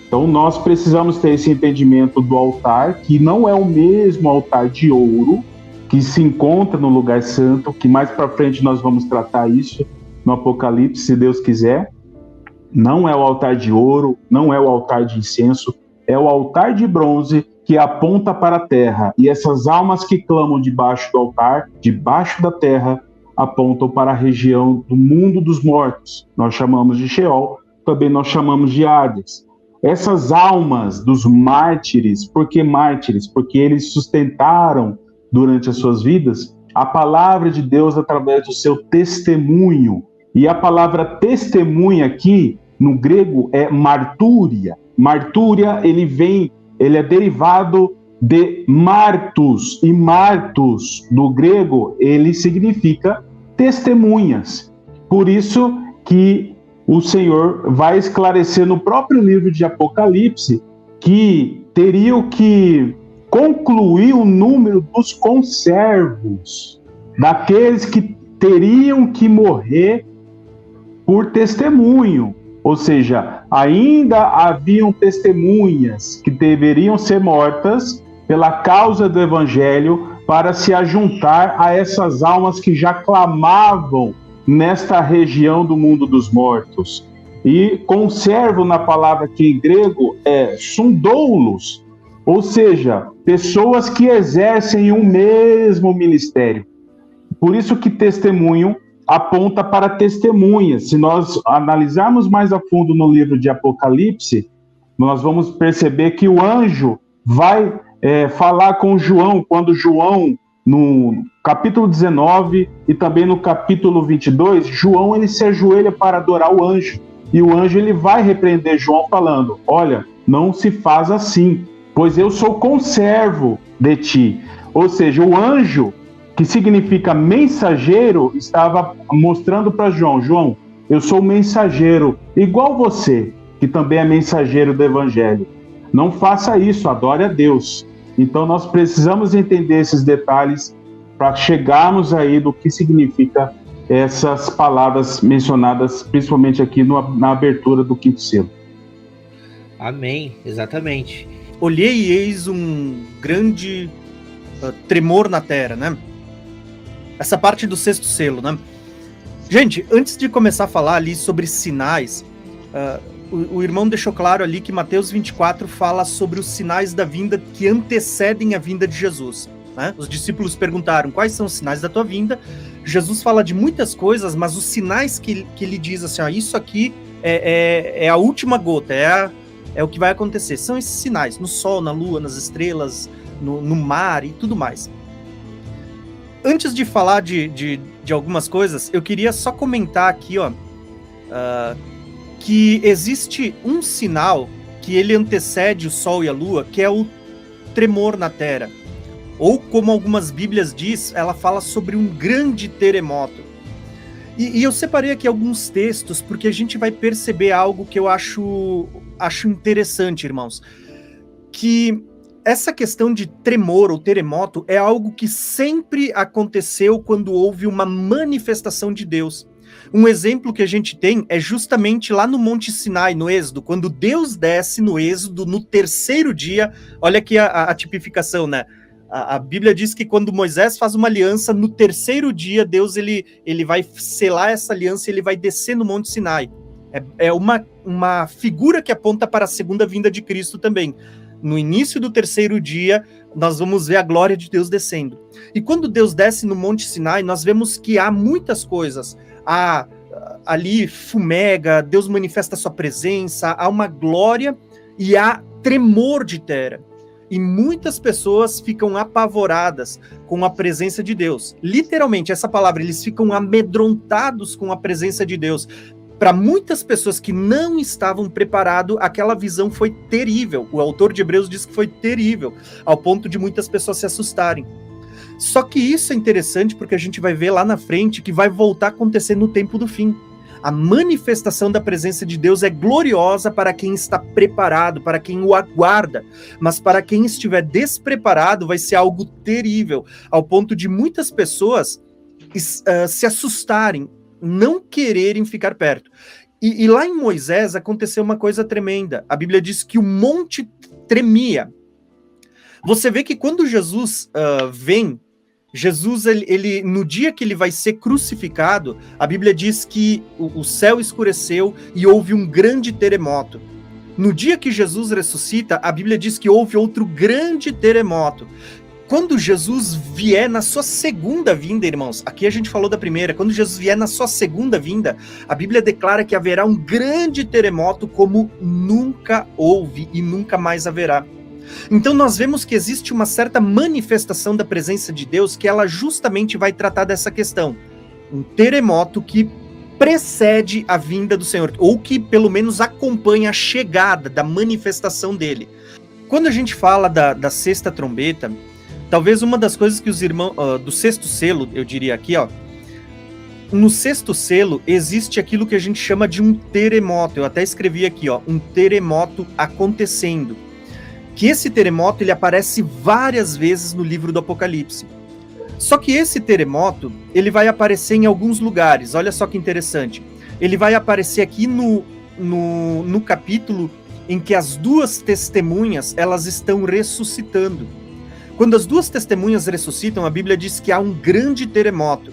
Speaker 3: Então nós precisamos ter esse entendimento do altar, que não é o mesmo altar de ouro que se encontra no lugar santo, que mais para frente nós vamos tratar isso no Apocalipse, se Deus quiser. Não é o altar de ouro, não é o altar de incenso, é o altar de bronze que aponta para a terra. E essas almas que clamam debaixo do altar, debaixo da terra, apontam para a região do mundo dos mortos. Nós chamamos de Sheol, também nós chamamos de Hades. Essas almas dos mártires, por que mártires? Porque eles sustentaram durante as suas vidas a palavra de Deus através do seu testemunho. E a palavra testemunha aqui, no grego, é martúria. Martúria, ele é derivado de martus, e martus, do grego, ele significa testemunhas. Por isso que o Senhor vai esclarecer no próprio livro de Apocalipse que teriam que concluir o número dos conservos, daqueles que teriam que morrer por testemunho. Ou seja, ainda haviam testemunhas que deveriam ser mortas pela causa do Evangelho para se ajuntar a essas almas que já clamavam nesta região do mundo dos mortos. E conservo na palavra que em grego é sundoulos, ou seja, pessoas que exercem o mesmo ministério. Por isso que testemunho aponta para testemunhas. Se nós analisarmos mais a fundo no livro de Apocalipse, nós vamos perceber que o anjo vai falar com João, quando João, no capítulo 19 e também no capítulo 22, João ele se ajoelha para adorar o anjo. E o anjo ele vai repreender João falando: olha, não se faz assim, pois eu sou conservo de ti. Ou seja, o anjo, que significa mensageiro, estava mostrando para João: João, eu sou mensageiro, igual você, que também é mensageiro do Evangelho. Não faça isso, adore a Deus. Então nós precisamos entender esses detalhes para chegarmos aí do que significa essas palavras mencionadas, principalmente aqui na abertura do quinto selo.
Speaker 6: Amém, exatamente.
Speaker 5: Olhei e eis um grande tremor na terra, né? Essa parte do sexto selo, né? Gente, antes de começar a falar ali sobre sinais, o irmão deixou claro ali que Mateus 24 fala sobre os sinais da vinda que antecedem a vinda de Jesus, né? Os discípulos perguntaram: quais são os sinais da tua vinda? Jesus fala de muitas coisas, mas os sinais que ele diz assim, ó, isso aqui é a última gota, é o que vai acontecer. São esses sinais, no sol, na lua, nas estrelas, no mar e tudo mais. Antes de falar de algumas coisas, eu queria só comentar aqui, ó, que existe um sinal que ele antecede o sol e a lua, que é o tremor na terra. Ou, como algumas bíblias diz, ela fala sobre um grande terremoto. E eu separei aqui alguns textos, porque a gente vai perceber algo que eu acho interessante, irmãos. Que essa questão de tremor ou terremoto é algo que sempre aconteceu quando houve uma manifestação de Deus. Um exemplo que a gente tem é justamente lá no Monte Sinai, no Êxodo, quando Deus desce no Êxodo no terceiro dia. Olha aqui a tipificação, né? A Bíblia diz que quando Moisés faz uma aliança, no terceiro dia, Deus ele vai selar essa aliança e ele vai descer no Monte Sinai. É uma figura que aponta para a segunda vinda de Cristo também. No início do terceiro dia, nós vamos ver a glória de Deus descendo. E quando Deus desce no Monte Sinai, nós vemos que há muitas coisas. Há ali fumega, Deus manifesta a sua presença, há uma glória e há tremor de terra. E muitas pessoas ficam apavoradas com a presença de Deus. Literalmente, essa palavra, eles ficam amedrontados com a presença de Deus. Para muitas pessoas que não estavam preparadas, aquela visão foi terrível. O autor de Hebreus diz que foi terrível, ao ponto de muitas pessoas se assustarem.
Speaker 7: Só que isso é interessante porque a gente vai ver lá na frente que vai voltar a acontecer no tempo do fim. A manifestação da presença de Deus é gloriosa para quem está preparado, para quem o aguarda. Mas para quem estiver despreparado vai ser algo terrível, ao ponto de muitas pessoas se assustarem, não quererem ficar perto. E lá em Moisés aconteceu uma coisa tremenda. A Bíblia diz que o monte tremia. Você vê que quando Jesus vem, Jesus, ele, no dia que ele vai ser crucificado, a Bíblia diz que o céu escureceu e houve um grande terremoto. No dia que Jesus ressuscita, a Bíblia diz que houve outro grande terremoto. Quando Jesus vier na sua segunda vinda, irmãos, aqui a gente falou da primeira, quando Jesus vier na sua segunda vinda, a Bíblia declara que haverá um grande terremoto como nunca houve e nunca mais haverá. Então nós vemos que existe uma certa manifestação da presença de Deus que ela justamente vai tratar dessa questão. Um terremoto que precede a vinda do Senhor, ou que pelo menos acompanha a chegada da manifestação dele. Quando a gente fala da sexta trombeta, talvez uma das coisas que os irmãos, do sexto selo, eu diria aqui, ó, no sexto selo existe aquilo que a gente chama de um terremoto. Eu até escrevi aqui, ó, um terremoto acontecendo. Que esse terremoto ele aparece várias vezes no livro do Apocalipse. Só que esse terremoto ele vai aparecer em alguns lugares. Olha só que interessante. Ele vai aparecer aqui no capítulo em que as duas testemunhas elas estão ressuscitando. Quando as duas testemunhas ressuscitam, a Bíblia diz que há um grande terremoto.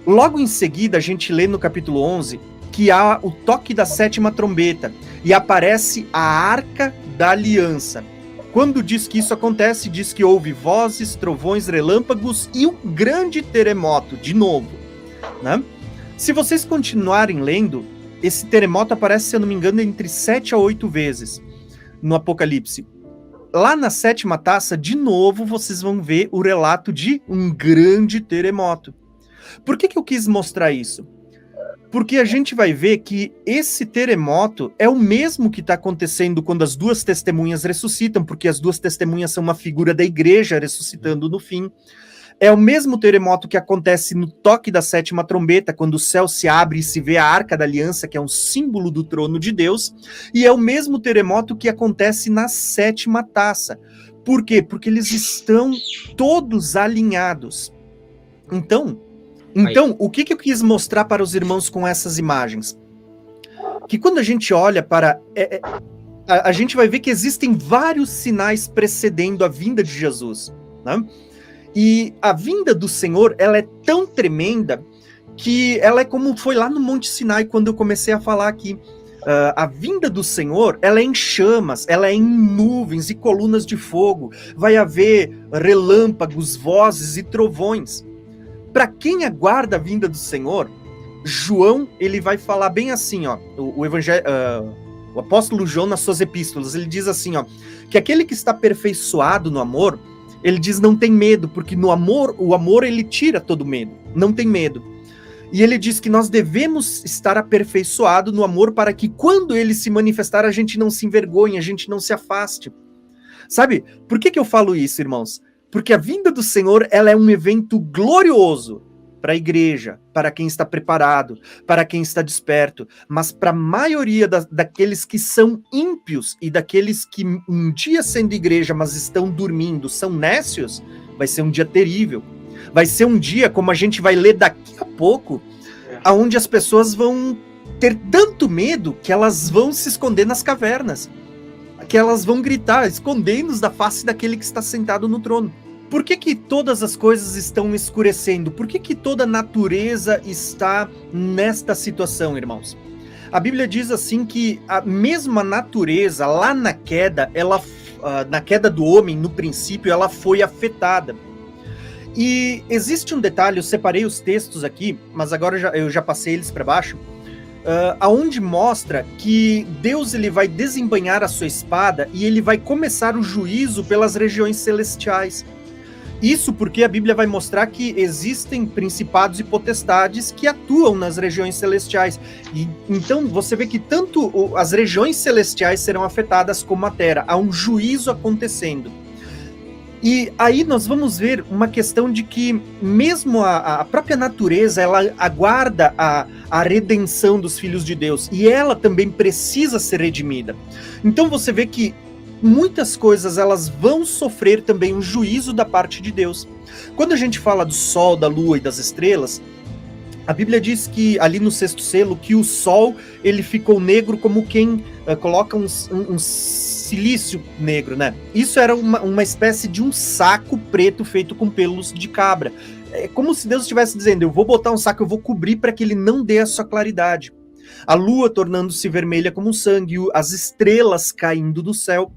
Speaker 7: Logo em seguida, a gente lê no capítulo 11 que há o toque da sétima trombeta e aparece a Arca da Aliança. Quando diz que isso acontece, diz que houve vozes, trovões, relâmpagos e um grande terremoto, de novo, né? Se vocês continuarem lendo, esse terremoto aparece, se eu não me engano, entre 7 a 8 vezes no Apocalipse. Lá na sétima taça, de novo, vocês vão ver o relato de um grande terremoto. Por que eu quis mostrar isso? Porque a gente vai ver que esse terremoto é o mesmo que está acontecendo quando as duas testemunhas ressuscitam, porque as duas testemunhas são uma figura da igreja ressuscitando no fim. É o mesmo terremoto que acontece no toque da sétima trombeta, quando o céu se abre e se vê a Arca da Aliança, que é um símbolo do trono de Deus, e é o mesmo terremoto que acontece na sétima taça. Por quê? Porque eles estão todos alinhados. Então, o que eu quis mostrar para os irmãos com essas imagens? Que quando a gente olha para... a gente vai ver que existem vários sinais precedendo a vinda de Jesus, né? E a vinda do Senhor, ela é tão tremenda que ela é como foi lá no Monte Sinai, quando eu comecei a falar aqui. A vinda do Senhor, ela é em chamas, ela é em nuvens e colunas de fogo. Vai haver relâmpagos, vozes e trovões. Para quem aguarda a vinda do Senhor, João, ele vai falar bem assim, ó, o apóstolo João nas suas epístolas, ele diz assim, ó, que aquele que está aperfeiçoado no amor, ele diz não tem medo, porque no amor, o amor ele tira todo medo, não tem medo. E ele diz que nós devemos estar aperfeiçoado no amor para que quando ele se manifestar a gente não se envergonhe, a gente não se afaste. Sabe, por que eu falo isso, irmãos? Porque a vinda do Senhor, ela é um evento glorioso para a igreja, para quem está preparado, para quem está desperto, mas para a maioria daqueles que são ímpios e daqueles que um dia sendo igreja, mas estão dormindo, são nécios, vai ser um dia terrível. Vai ser um dia, como a gente vai ler daqui a pouco, onde as pessoas vão ter tanto medo que elas vão se esconder nas cavernas, que elas vão gritar, escondendo-nos da face daquele que está sentado no trono. Por que todas as coisas estão escurecendo? Por que toda a natureza está nesta situação, irmãos? A Bíblia diz assim que a mesma natureza, lá na queda, na queda do homem, no princípio, ela foi afetada. E existe um detalhe, eu separei os textos aqui, mas agora eu já passei eles para baixo, aonde mostra que Deus ele vai desembainhar a sua espada e ele vai começar o juízo pelas regiões celestiais. Isso porque a Bíblia vai mostrar que existem principados e potestades que atuam nas regiões celestiais. E, então você vê que tanto as regiões celestiais serão afetadas como a terra. Há um juízo acontecendo. E aí nós vamos ver uma questão de que mesmo a própria natureza, ela aguarda a redenção dos filhos de Deus, e ela também precisa ser redimida. Então você vê que muitas coisas elas vão sofrer também um juízo da parte de Deus. Quando a gente fala do sol, da lua e das estrelas, a Bíblia diz que ali no sexto selo, que o sol ele ficou negro como quem coloca um silício negro, né? Isso era uma espécie de um saco preto feito com pelos de cabra. É como se Deus estivesse dizendo, eu vou botar um saco, eu vou cobrir para que ele não dê a sua claridade. A lua tornando-se vermelha como sangue, as estrelas caindo do céu.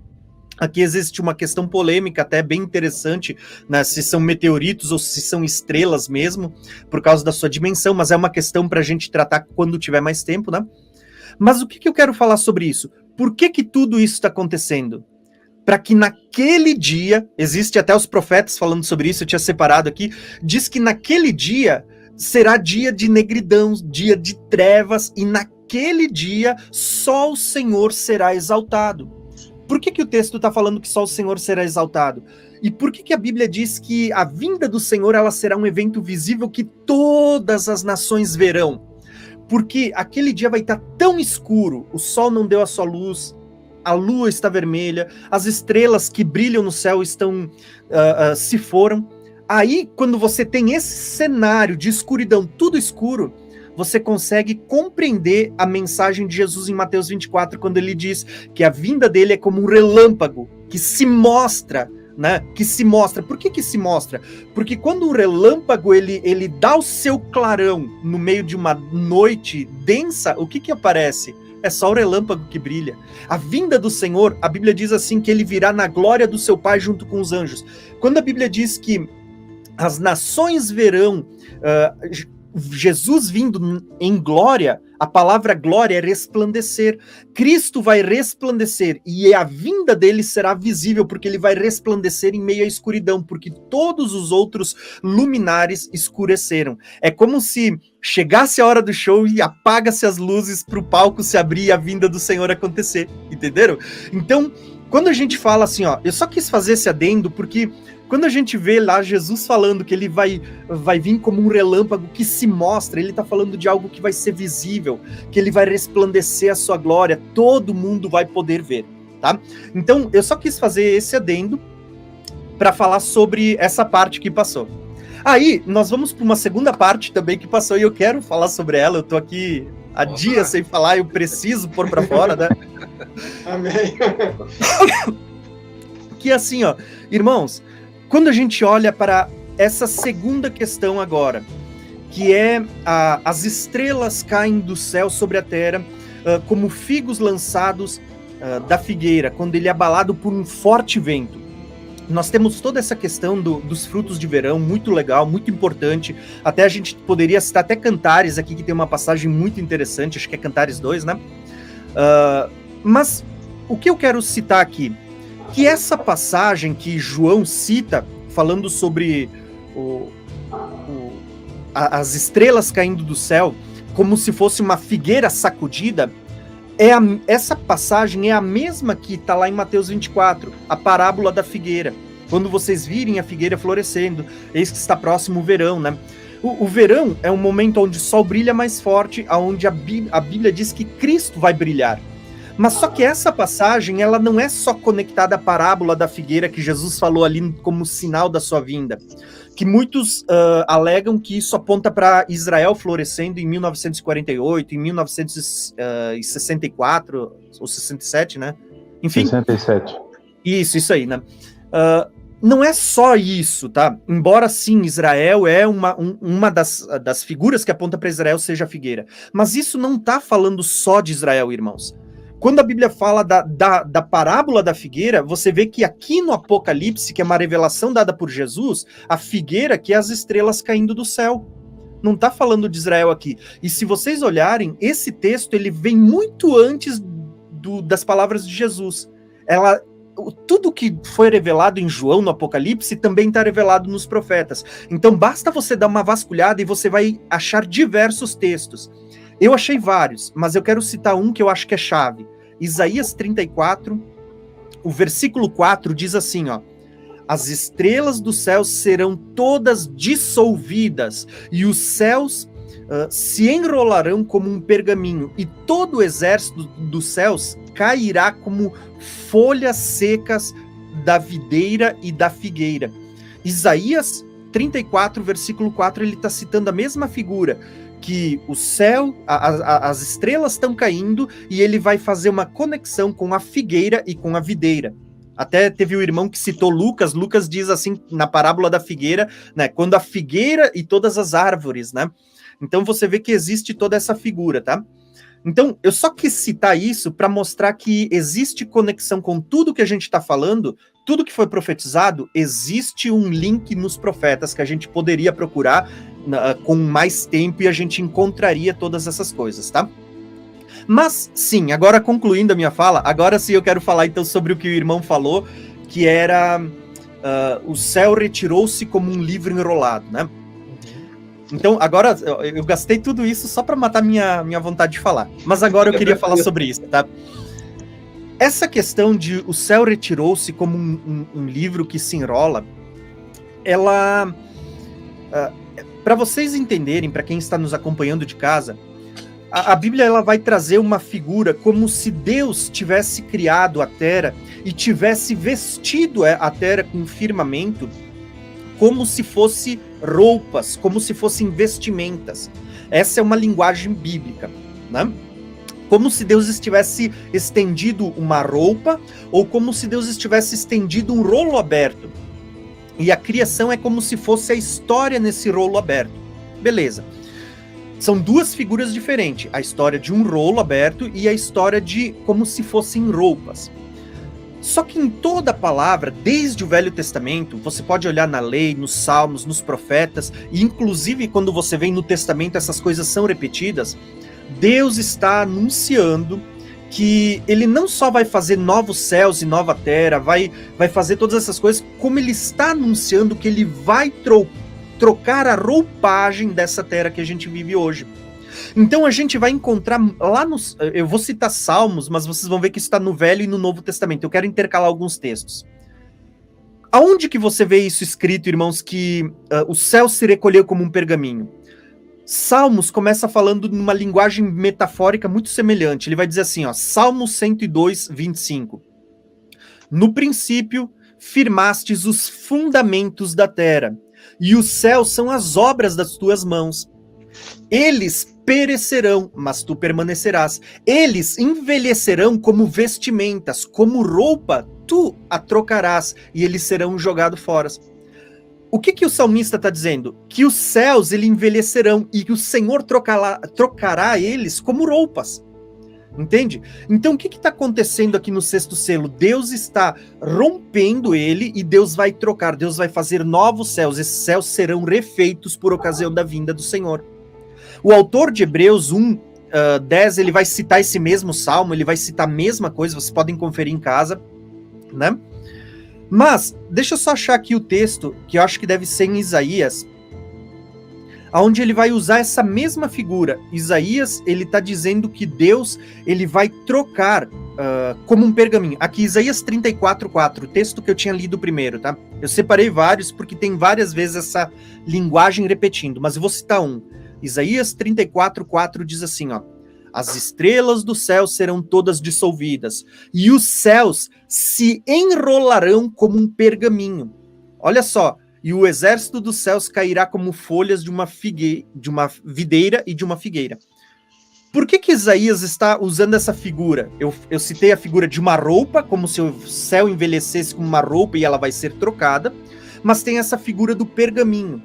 Speaker 7: Aqui existe uma questão polêmica até bem interessante, né, se são meteoritos ou se são estrelas mesmo, por causa da sua dimensão, mas é uma questão para a gente tratar quando tiver mais tempo, né? Mas o que eu quero falar sobre isso? Por que tudo isso está acontecendo? Para que naquele dia, existe até os profetas falando sobre isso, eu tinha separado aqui, diz que naquele dia será dia de negridão, dia de trevas, e naquele dia só o Senhor será exaltado. Por que o texto está falando que só o Senhor será exaltado? E por que a Bíblia diz que a vinda do Senhor ela será um evento visível que todas as nações verão? Porque aquele dia vai estar tão escuro, o sol não deu a sua luz, a lua está vermelha, as estrelas que brilham no céu estão se foram. Aí, quando você tem esse cenário de escuridão, tudo escuro, você consegue compreender a mensagem de Jesus em Mateus 24, quando ele diz que a vinda dele é como um relâmpago, que se mostra, né? Que se mostra. Por que se mostra? Porque quando o relâmpago ele dá o seu clarão no meio de uma noite densa, o que aparece? É só o relâmpago que brilha. A vinda do Senhor, a Bíblia diz assim, que ele virá na glória do seu Pai junto com os anjos. Quando a Bíblia diz que as nações verão Jesus vindo em glória, a palavra glória é resplandecer. Cristo vai resplandecer e a vinda dele será visível porque ele vai resplandecer em meio à escuridão, porque todos os outros luminares escureceram. É como se chegasse a hora do show e apaga-se as luzes para o palco se abrir e a vinda do Senhor acontecer, entenderam? Então, quando a gente fala assim, ó, eu só quis fazer esse adendo porque quando a gente vê lá Jesus falando que ele vai vir como um relâmpago que se mostra, ele está falando de algo que vai ser visível, que ele vai resplandecer a sua glória, todo mundo vai poder ver, tá? Então, eu só quis fazer esse adendo para falar sobre essa parte que passou. Aí, nós vamos para uma segunda parte também que passou e eu quero falar sobre ela, eu tô aqui há dias sem falar, eu preciso pôr para fora, né?
Speaker 4: Amém.
Speaker 7: Que assim, ó, irmãos, quando a gente olha para essa segunda questão agora, que é as estrelas caem do céu sobre a terra como figos lançados da figueira, quando ele é abalado por um forte vento. Nós temos toda essa questão dos frutos de verão, muito legal, muito importante. Até a gente poderia citar até Cantares aqui, que tem uma passagem muito interessante, acho que é Cantares 2, né? Mas o que eu quero citar aqui? Que essa passagem que João cita, falando sobre as estrelas caindo do céu, como se fosse uma figueira sacudida, essa passagem é a mesma que está lá em Mateus 24, a parábola da figueira. Quando vocês virem a figueira florescendo, eis que está próximo o verão, né? O verão é um momento onde o sol brilha mais forte, onde a Bíblia diz que Cristo vai brilhar. Mas só que essa passagem, ela não é só conectada à parábola da figueira que Jesus falou ali como sinal da sua vinda, que muitos alegam que isso aponta para Israel florescendo em 1948, em 1964 ou 67, né? Enfim.
Speaker 3: 67.
Speaker 7: Isso aí, né? Não é só isso, tá? Embora sim, Israel é uma das figuras que aponta para Israel seja a figueira. Mas isso não está falando só de Israel, irmãos. Quando a Bíblia fala da parábola da figueira, você vê que aqui no Apocalipse, que é uma revelação dada por Jesus, a figueira que é as estrelas caindo do céu. Não está falando de Israel aqui. E se vocês olharem, esse texto ele vem muito antes das palavras de Jesus. Tudo que foi revelado em João no Apocalipse também está revelado nos profetas. Então basta você dar uma vasculhada e você vai achar diversos textos. Eu achei vários, mas eu quero citar um que eu acho que é chave. Isaías 34, o versículo 4 diz assim, ó: as estrelas dos céus serão todas dissolvidas, e os céus se enrolarão como um pergaminho, e todo o exército dos céus cairá como folhas secas da videira e da figueira. Isaías 34, versículo 4, ele está citando a mesma figura, que o céu, as estrelas estão caindo, e ele vai fazer uma conexão com a figueira e com a videira. Até teve o irmão que citou Lucas diz assim, na parábola da figueira, né, quando a figueira e todas as árvores, né? Então você vê que existe toda essa figura, tá? Então, eu só quis citar isso para mostrar que existe conexão com tudo que a gente está falando, tudo que foi profetizado, existe um link nos profetas que a gente poderia procurar com mais tempo, e a gente encontraria todas essas coisas, tá? Mas, sim, agora concluindo a minha fala, agora sim eu quero falar então sobre o que o irmão falou, que era o céu retirou-se como um livro enrolado, né? Então, agora, eu gastei tudo isso só para matar minha vontade de falar. Mas agora eu queria falar sobre isso, tá? Essa questão de o céu retirou-se como um livro que se enrola, ela... para vocês entenderem, para quem está nos acompanhando de casa, a Bíblia ela vai trazer uma figura como se Deus tivesse criado a terra e tivesse vestido a terra com firmamento, como se fosse roupas, como se fossem vestimentas. Essa é uma linguagem bíblica, né? Como se Deus estivesse estendido uma roupa, ou como se Deus estivesse estendido um rolo aberto. E a criação é como se fosse a história nesse rolo aberto. Beleza. São duas figuras diferentes. A história de um rolo aberto e a história de como se fossem roupas. Só que em toda a palavra, desde o Velho Testamento, você pode olhar na lei, nos salmos, nos profetas, e inclusive quando você vem no Testamento essas coisas são repetidas, Deus está anunciando que ele não só vai fazer novos céus e nova terra, vai fazer todas essas coisas, como ele está anunciando que ele vai trocar a roupagem dessa terra que a gente vive hoje. Então a gente vai encontrar lá nos... Eu vou citar Salmos, mas vocês vão ver que isso está no Velho e no Novo Testamento. Eu quero intercalar alguns textos. Aonde que você vê isso escrito, irmãos, que o céu se recolheu como um pergaminho? Salmos começa falando numa linguagem metafórica muito semelhante. Ele vai dizer assim, ó, Salmos 102, 25. No princípio, firmastes os fundamentos da terra, e os céus são as obras das tuas mãos. Eles perecerão, mas tu permanecerás. Eles envelhecerão como vestimentas, como roupa, tu a trocarás, e eles serão jogados fora. O que o salmista está dizendo? Que os céus ele envelhecerão e que o Senhor trocará eles como roupas. Entende? Então o que está acontecendo aqui no sexto selo? Deus está rompendo ele e Deus vai trocar, Deus vai fazer novos céus. Esses céus serão refeitos por ocasião da vinda do Senhor. O autor de Hebreus 1:10, ele vai citar esse mesmo salmo, ele vai citar a mesma coisa, vocês podem conferir em casa, né? Mas, deixa eu só achar aqui o texto, que eu acho que deve ser em Isaías, onde ele vai usar essa mesma figura. Isaías, ele está dizendo que Deus, ele vai trocar como um pergaminho. Aqui, Isaías 34:4, o texto que eu tinha lido primeiro, tá? Eu separei vários, porque tem várias vezes essa linguagem repetindo, mas eu vou citar um. Isaías 34:4 diz assim, ó, as estrelas do céu serão todas dissolvidas, e os céus se enrolarão como um pergaminho. Olha só, e o exército dos céus cairá como folhas de uma videira e de uma figueira. Por que Isaías está usando essa figura? Eu citei a figura de uma roupa, como se o céu envelhecesse como uma roupa e ela vai ser trocada, mas tem essa figura do pergaminho.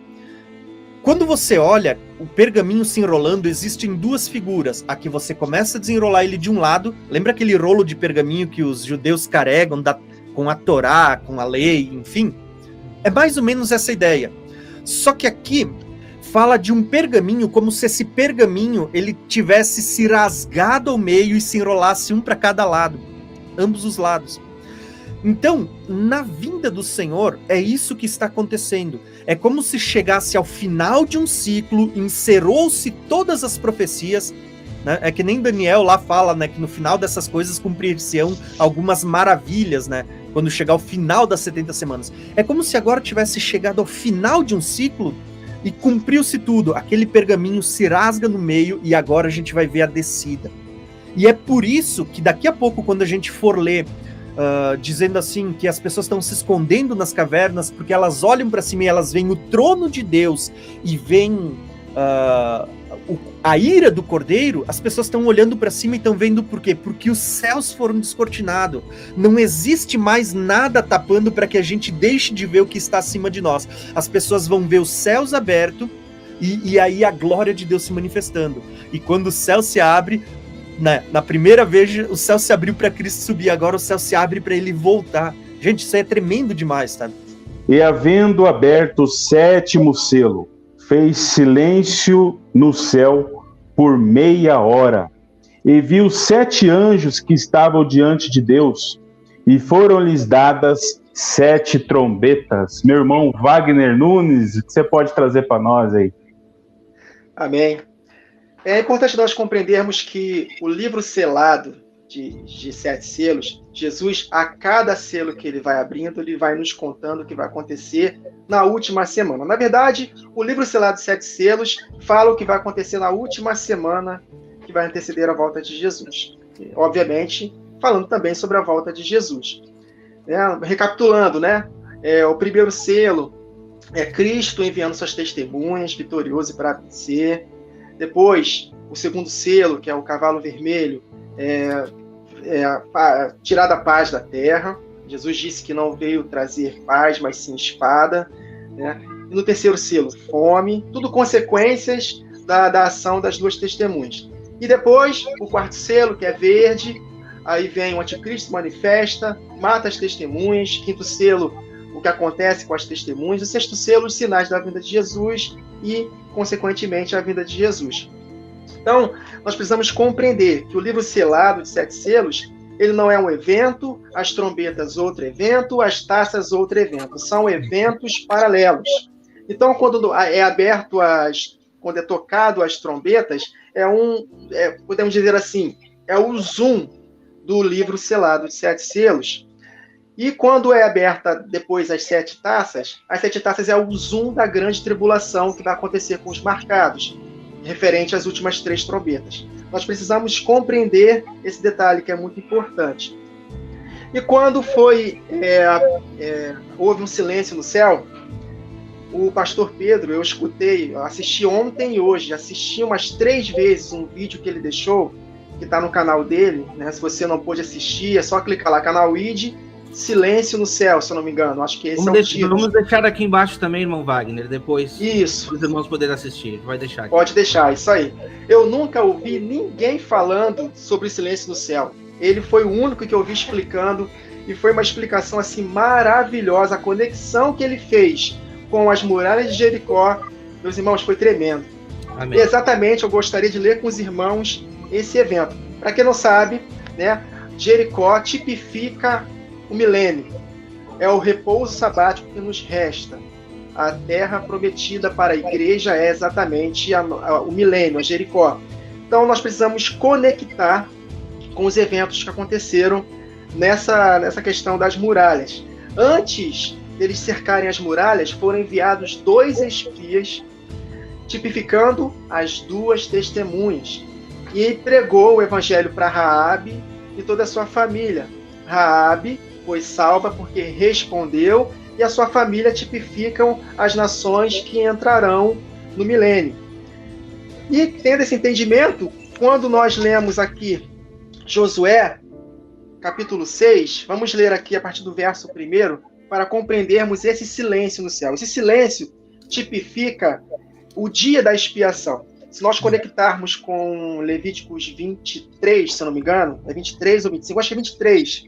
Speaker 7: Quando você olha o pergaminho se enrolando, existem duas figuras. A que você começa a desenrolar ele de um lado, lembra aquele rolo de pergaminho que os judeus carregam com a Torá, com a lei, enfim? É mais ou menos essa ideia. Só que aqui fala de um pergaminho como se esse pergaminho ele tivesse se rasgado ao meio e se enrolasse um para cada lado, ambos os lados. Então, na vinda do Senhor, é isso que está acontecendo. É como se chegasse ao final de um ciclo, encerrou-se todas as profecias, né? É que nem Daniel lá fala, né, que no final dessas coisas cumprir-se-ão algumas maravilhas, né? quando chegar ao final das 70 semanas. É como se agora tivesse chegado ao final de um ciclo e cumpriu-se tudo. Aquele pergaminho se rasga no meio e agora a gente vai ver a descida. E é por isso que daqui a pouco, quando a gente for ler, dizendo assim, que as pessoas estão se escondendo nas cavernas porque elas olham para cima e elas veem o trono de Deus e veem a ira do Cordeiro, as pessoas estão olhando para cima e estão vendo por quê? Porque os céus foram descortinados. Não existe mais nada tapando para que a gente deixe de ver o que está acima de nós. As pessoas vão ver os céus abertos e aí a glória de Deus se manifestando. E quando o céu se abre, na primeira vez o céu se abriu para Cristo subir, agora o céu se abre para ele voltar. Gente, isso é tremendo demais, tá?
Speaker 3: E havendo aberto o 7º selo, fez silêncio no céu por meia hora, e viu 7 anjos que estavam diante de Deus, e foram-lhes dadas 7 trombetas. Meu irmão Wagner Nunes, o que você pode trazer para nós aí?
Speaker 4: Amém. É importante nós compreendermos que o livro selado de 7 selos, Jesus, a cada selo que ele vai abrindo, ele vai nos contando o que vai acontecer na última semana. Na verdade, o livro selado de 7 selos fala o que vai acontecer na última semana que vai anteceder a volta de Jesus. E, obviamente, falando também sobre a volta de Jesus. Recapitulando, o primeiro selo é Cristo enviando suas testemunhas, vitorioso para vencer. Depois, o segundo selo, que é o cavalo vermelho, tirar a paz da terra. Jesus disse que não veio trazer paz, mas sim espada. E no terceiro selo, fome. Tudo consequências da ação das 2 testemunhas. E depois, o quarto selo, que é verde. Aí vem o anticristo, manifesta, mata as testemunhas. Quinto selo, o que acontece com as testemunhas. O sexto selo, os sinais da vinda de Jesus e, consequentemente, a vinda de Jesus. Então, nós precisamos compreender que o livro selado de 7 selos, ele não é um evento, as trombetas outro evento, as taças outro evento. São eventos paralelos. Então, quando é aberto quando é tocado as trombetas, podemos dizer assim, é o zoom do livro selado de 7 selos. E quando é aberta depois as 7 taças é o zoom da grande tribulação que vai acontecer com os marcados, referente às últimas 3 trombetas. Nós precisamos compreender esse detalhe que é muito importante. E quando houve um silêncio no céu, o pastor Pedro, eu assisti ontem e hoje, assisti umas 3 vezes um vídeo que ele deixou, que está no canal dele, Se você não pôde assistir, é só clicar lá, canal ID, Silêncio no Céu, se eu não me engano. Acho que esse é o título.
Speaker 6: Vamos deixar aqui embaixo também, irmão Wagner, depois
Speaker 4: isso.
Speaker 6: Os irmãos poderem assistir. Vai deixar aqui.
Speaker 4: Pode deixar, isso aí. Eu nunca ouvi ninguém falando sobre Silêncio no Céu. Ele foi o único que eu ouvi explicando, e foi uma explicação assim maravilhosa. A conexão que ele fez com as muralhas de Jericó, meus irmãos, foi tremendo.
Speaker 6: Amém.
Speaker 4: E exatamente, eu gostaria de ler com os irmãos esse evento. Para quem não sabe, Jericó tipifica o milênio. É o repouso sabático que nos resta. A terra prometida para a igreja é exatamente o milênio, a Jericó. Então nós precisamos conectar com os eventos que aconteceram nessa questão das muralhas. Antes deles cercarem as muralhas, foram enviados 2 espias, tipificando as 2 testemunhas, e pregou o evangelho para Raabe e toda a sua família. Raabe foi salva porque respondeu, e a sua família tipificam as nações que entrarão no milênio. E tendo esse entendimento, quando nós lemos aqui Josué, capítulo 6, vamos ler aqui a partir do verso 1, para compreendermos esse silêncio no céu. Esse silêncio tipifica o dia da expiação. Se nós conectarmos com Levíticos 23, se eu não me engano, é 23 ou 25, acho que é 23,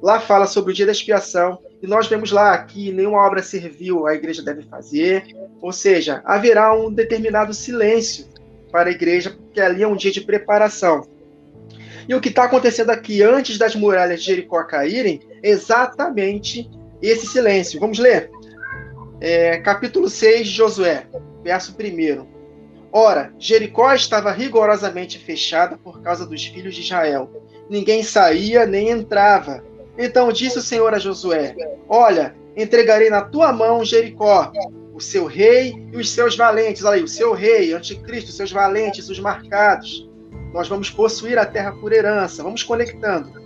Speaker 4: lá fala sobre o dia da expiação, e nós vemos lá que nenhuma obra servil a igreja deve fazer, ou seja, haverá um determinado silêncio para a igreja, porque ali é um dia de preparação. E o que está acontecendo aqui antes das muralhas de Jericó caírem é exatamente esse silêncio. Vamos ler? Capítulo 6 de Josué, verso 1. Ora, Jericó estava rigorosamente fechada por causa dos filhos de Israel. Ninguém saía nem entrava. Então disse o Senhor a Josué: olha, entregarei na tua mão Jericó, o seu rei e os seus valentes. Olha aí, o seu rei, anticristo, os seus valentes, os marcados. Nós vamos possuir a terra por herança. Vamos conectando.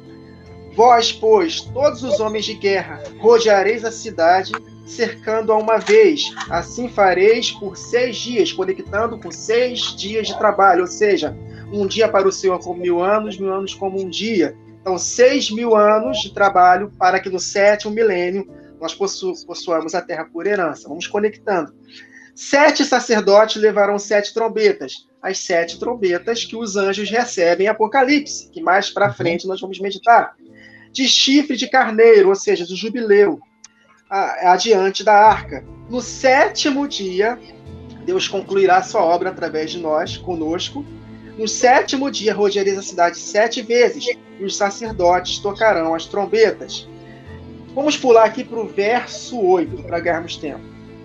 Speaker 4: Vós, pois, todos os homens de guerra, rodeareis a cidade, cercando-a uma vez. Assim fareis por 6 dias, conectando com 6 dias de trabalho. Ou seja, um dia para o Senhor como 1000 anos como um dia. Então, 6.000 anos de trabalho para que no 7º milênio nós possuamos a terra por herança. Vamos conectando. 7 sacerdotes levarão 7 trombetas. As 7 trombetas que os anjos recebem em Apocalipse, que mais para frente nós vamos meditar. De chifre de carneiro, ou seja, do jubileu, adiante da arca. No 7º dia, Deus concluirá a sua obra através de nós, conosco. No 7º dia, rodeareis a cidade 7 vezes, e os sacerdotes tocarão as trombetas. Vamos pular aqui para o verso 8, para ganharmos tempo.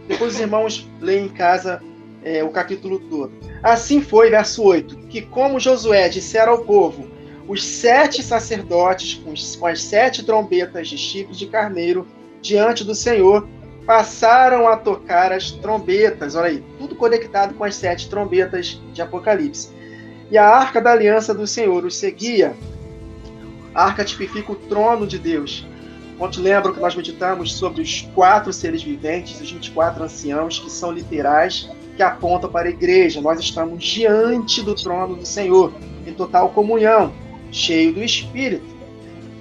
Speaker 4: Depois os irmãos leem em casa o capítulo todo. Assim foi, verso 8, que como Josué dissera ao povo, os 7 sacerdotes com as 7 trombetas de chifre de carneiro diante do Senhor passaram a tocar as trombetas. Olha aí, tudo conectado com as 7 trombetas de Apocalipse. E a arca da aliança do Senhor os seguia. A arca tipifica o trono de Deus. Quantos lembram que nós meditamos sobre os 4 seres viventes, os 24 anciãos, que são literais, que apontam para a igreja. Nós estamos diante do trono do Senhor, em total comunhão, cheio do Espírito.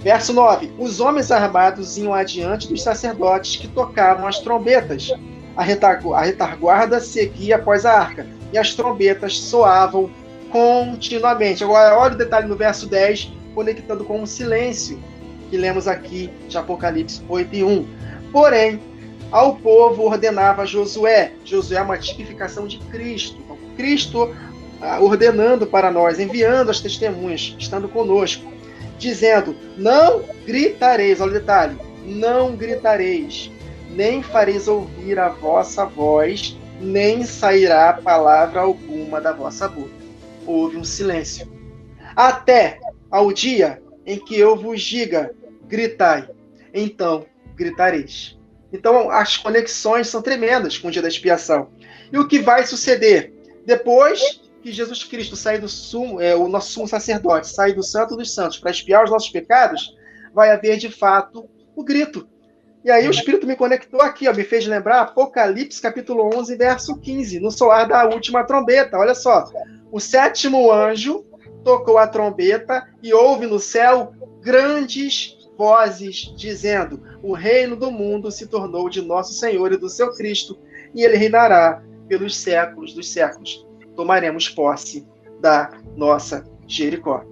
Speaker 4: Verso 9. Os homens armados iam adiante dos sacerdotes que tocavam as trombetas. A retaguarda seguia após a arca, e as trombetas soavam continuamente. Agora, olha o detalhe no verso 10, conectando com o silêncio, que lemos aqui de Apocalipse 8:1. Porém, ao povo ordenava Josué. Josué é uma tipificação de Cristo. Então, Cristo ordenando para nós, enviando as testemunhas, estando conosco, dizendo, não gritareis, olha o detalhe, não gritareis, nem fareis ouvir a vossa voz, nem sairá palavra alguma da vossa boca. Houve um silêncio. Até ao dia em que eu vos diga, gritai, então gritareis. Então as conexões são tremendas com o dia da expiação. E o que vai suceder? Depois que Jesus Cristo sair do o nosso sumo sacerdote, sair do Santo dos Santos para expiar os nossos pecados, vai haver de fato o grito. E aí o Espírito me conectou aqui, me fez lembrar Apocalipse capítulo 11, verso 15, no soar da última trombeta. Olha só, o 7º anjo tocou a trombeta e houve no céu grandes vozes dizendo, o reino do mundo se tornou de nosso Senhor e do seu Cristo, e ele reinará pelos séculos dos séculos. Tomaremos posse da nossa Jericó.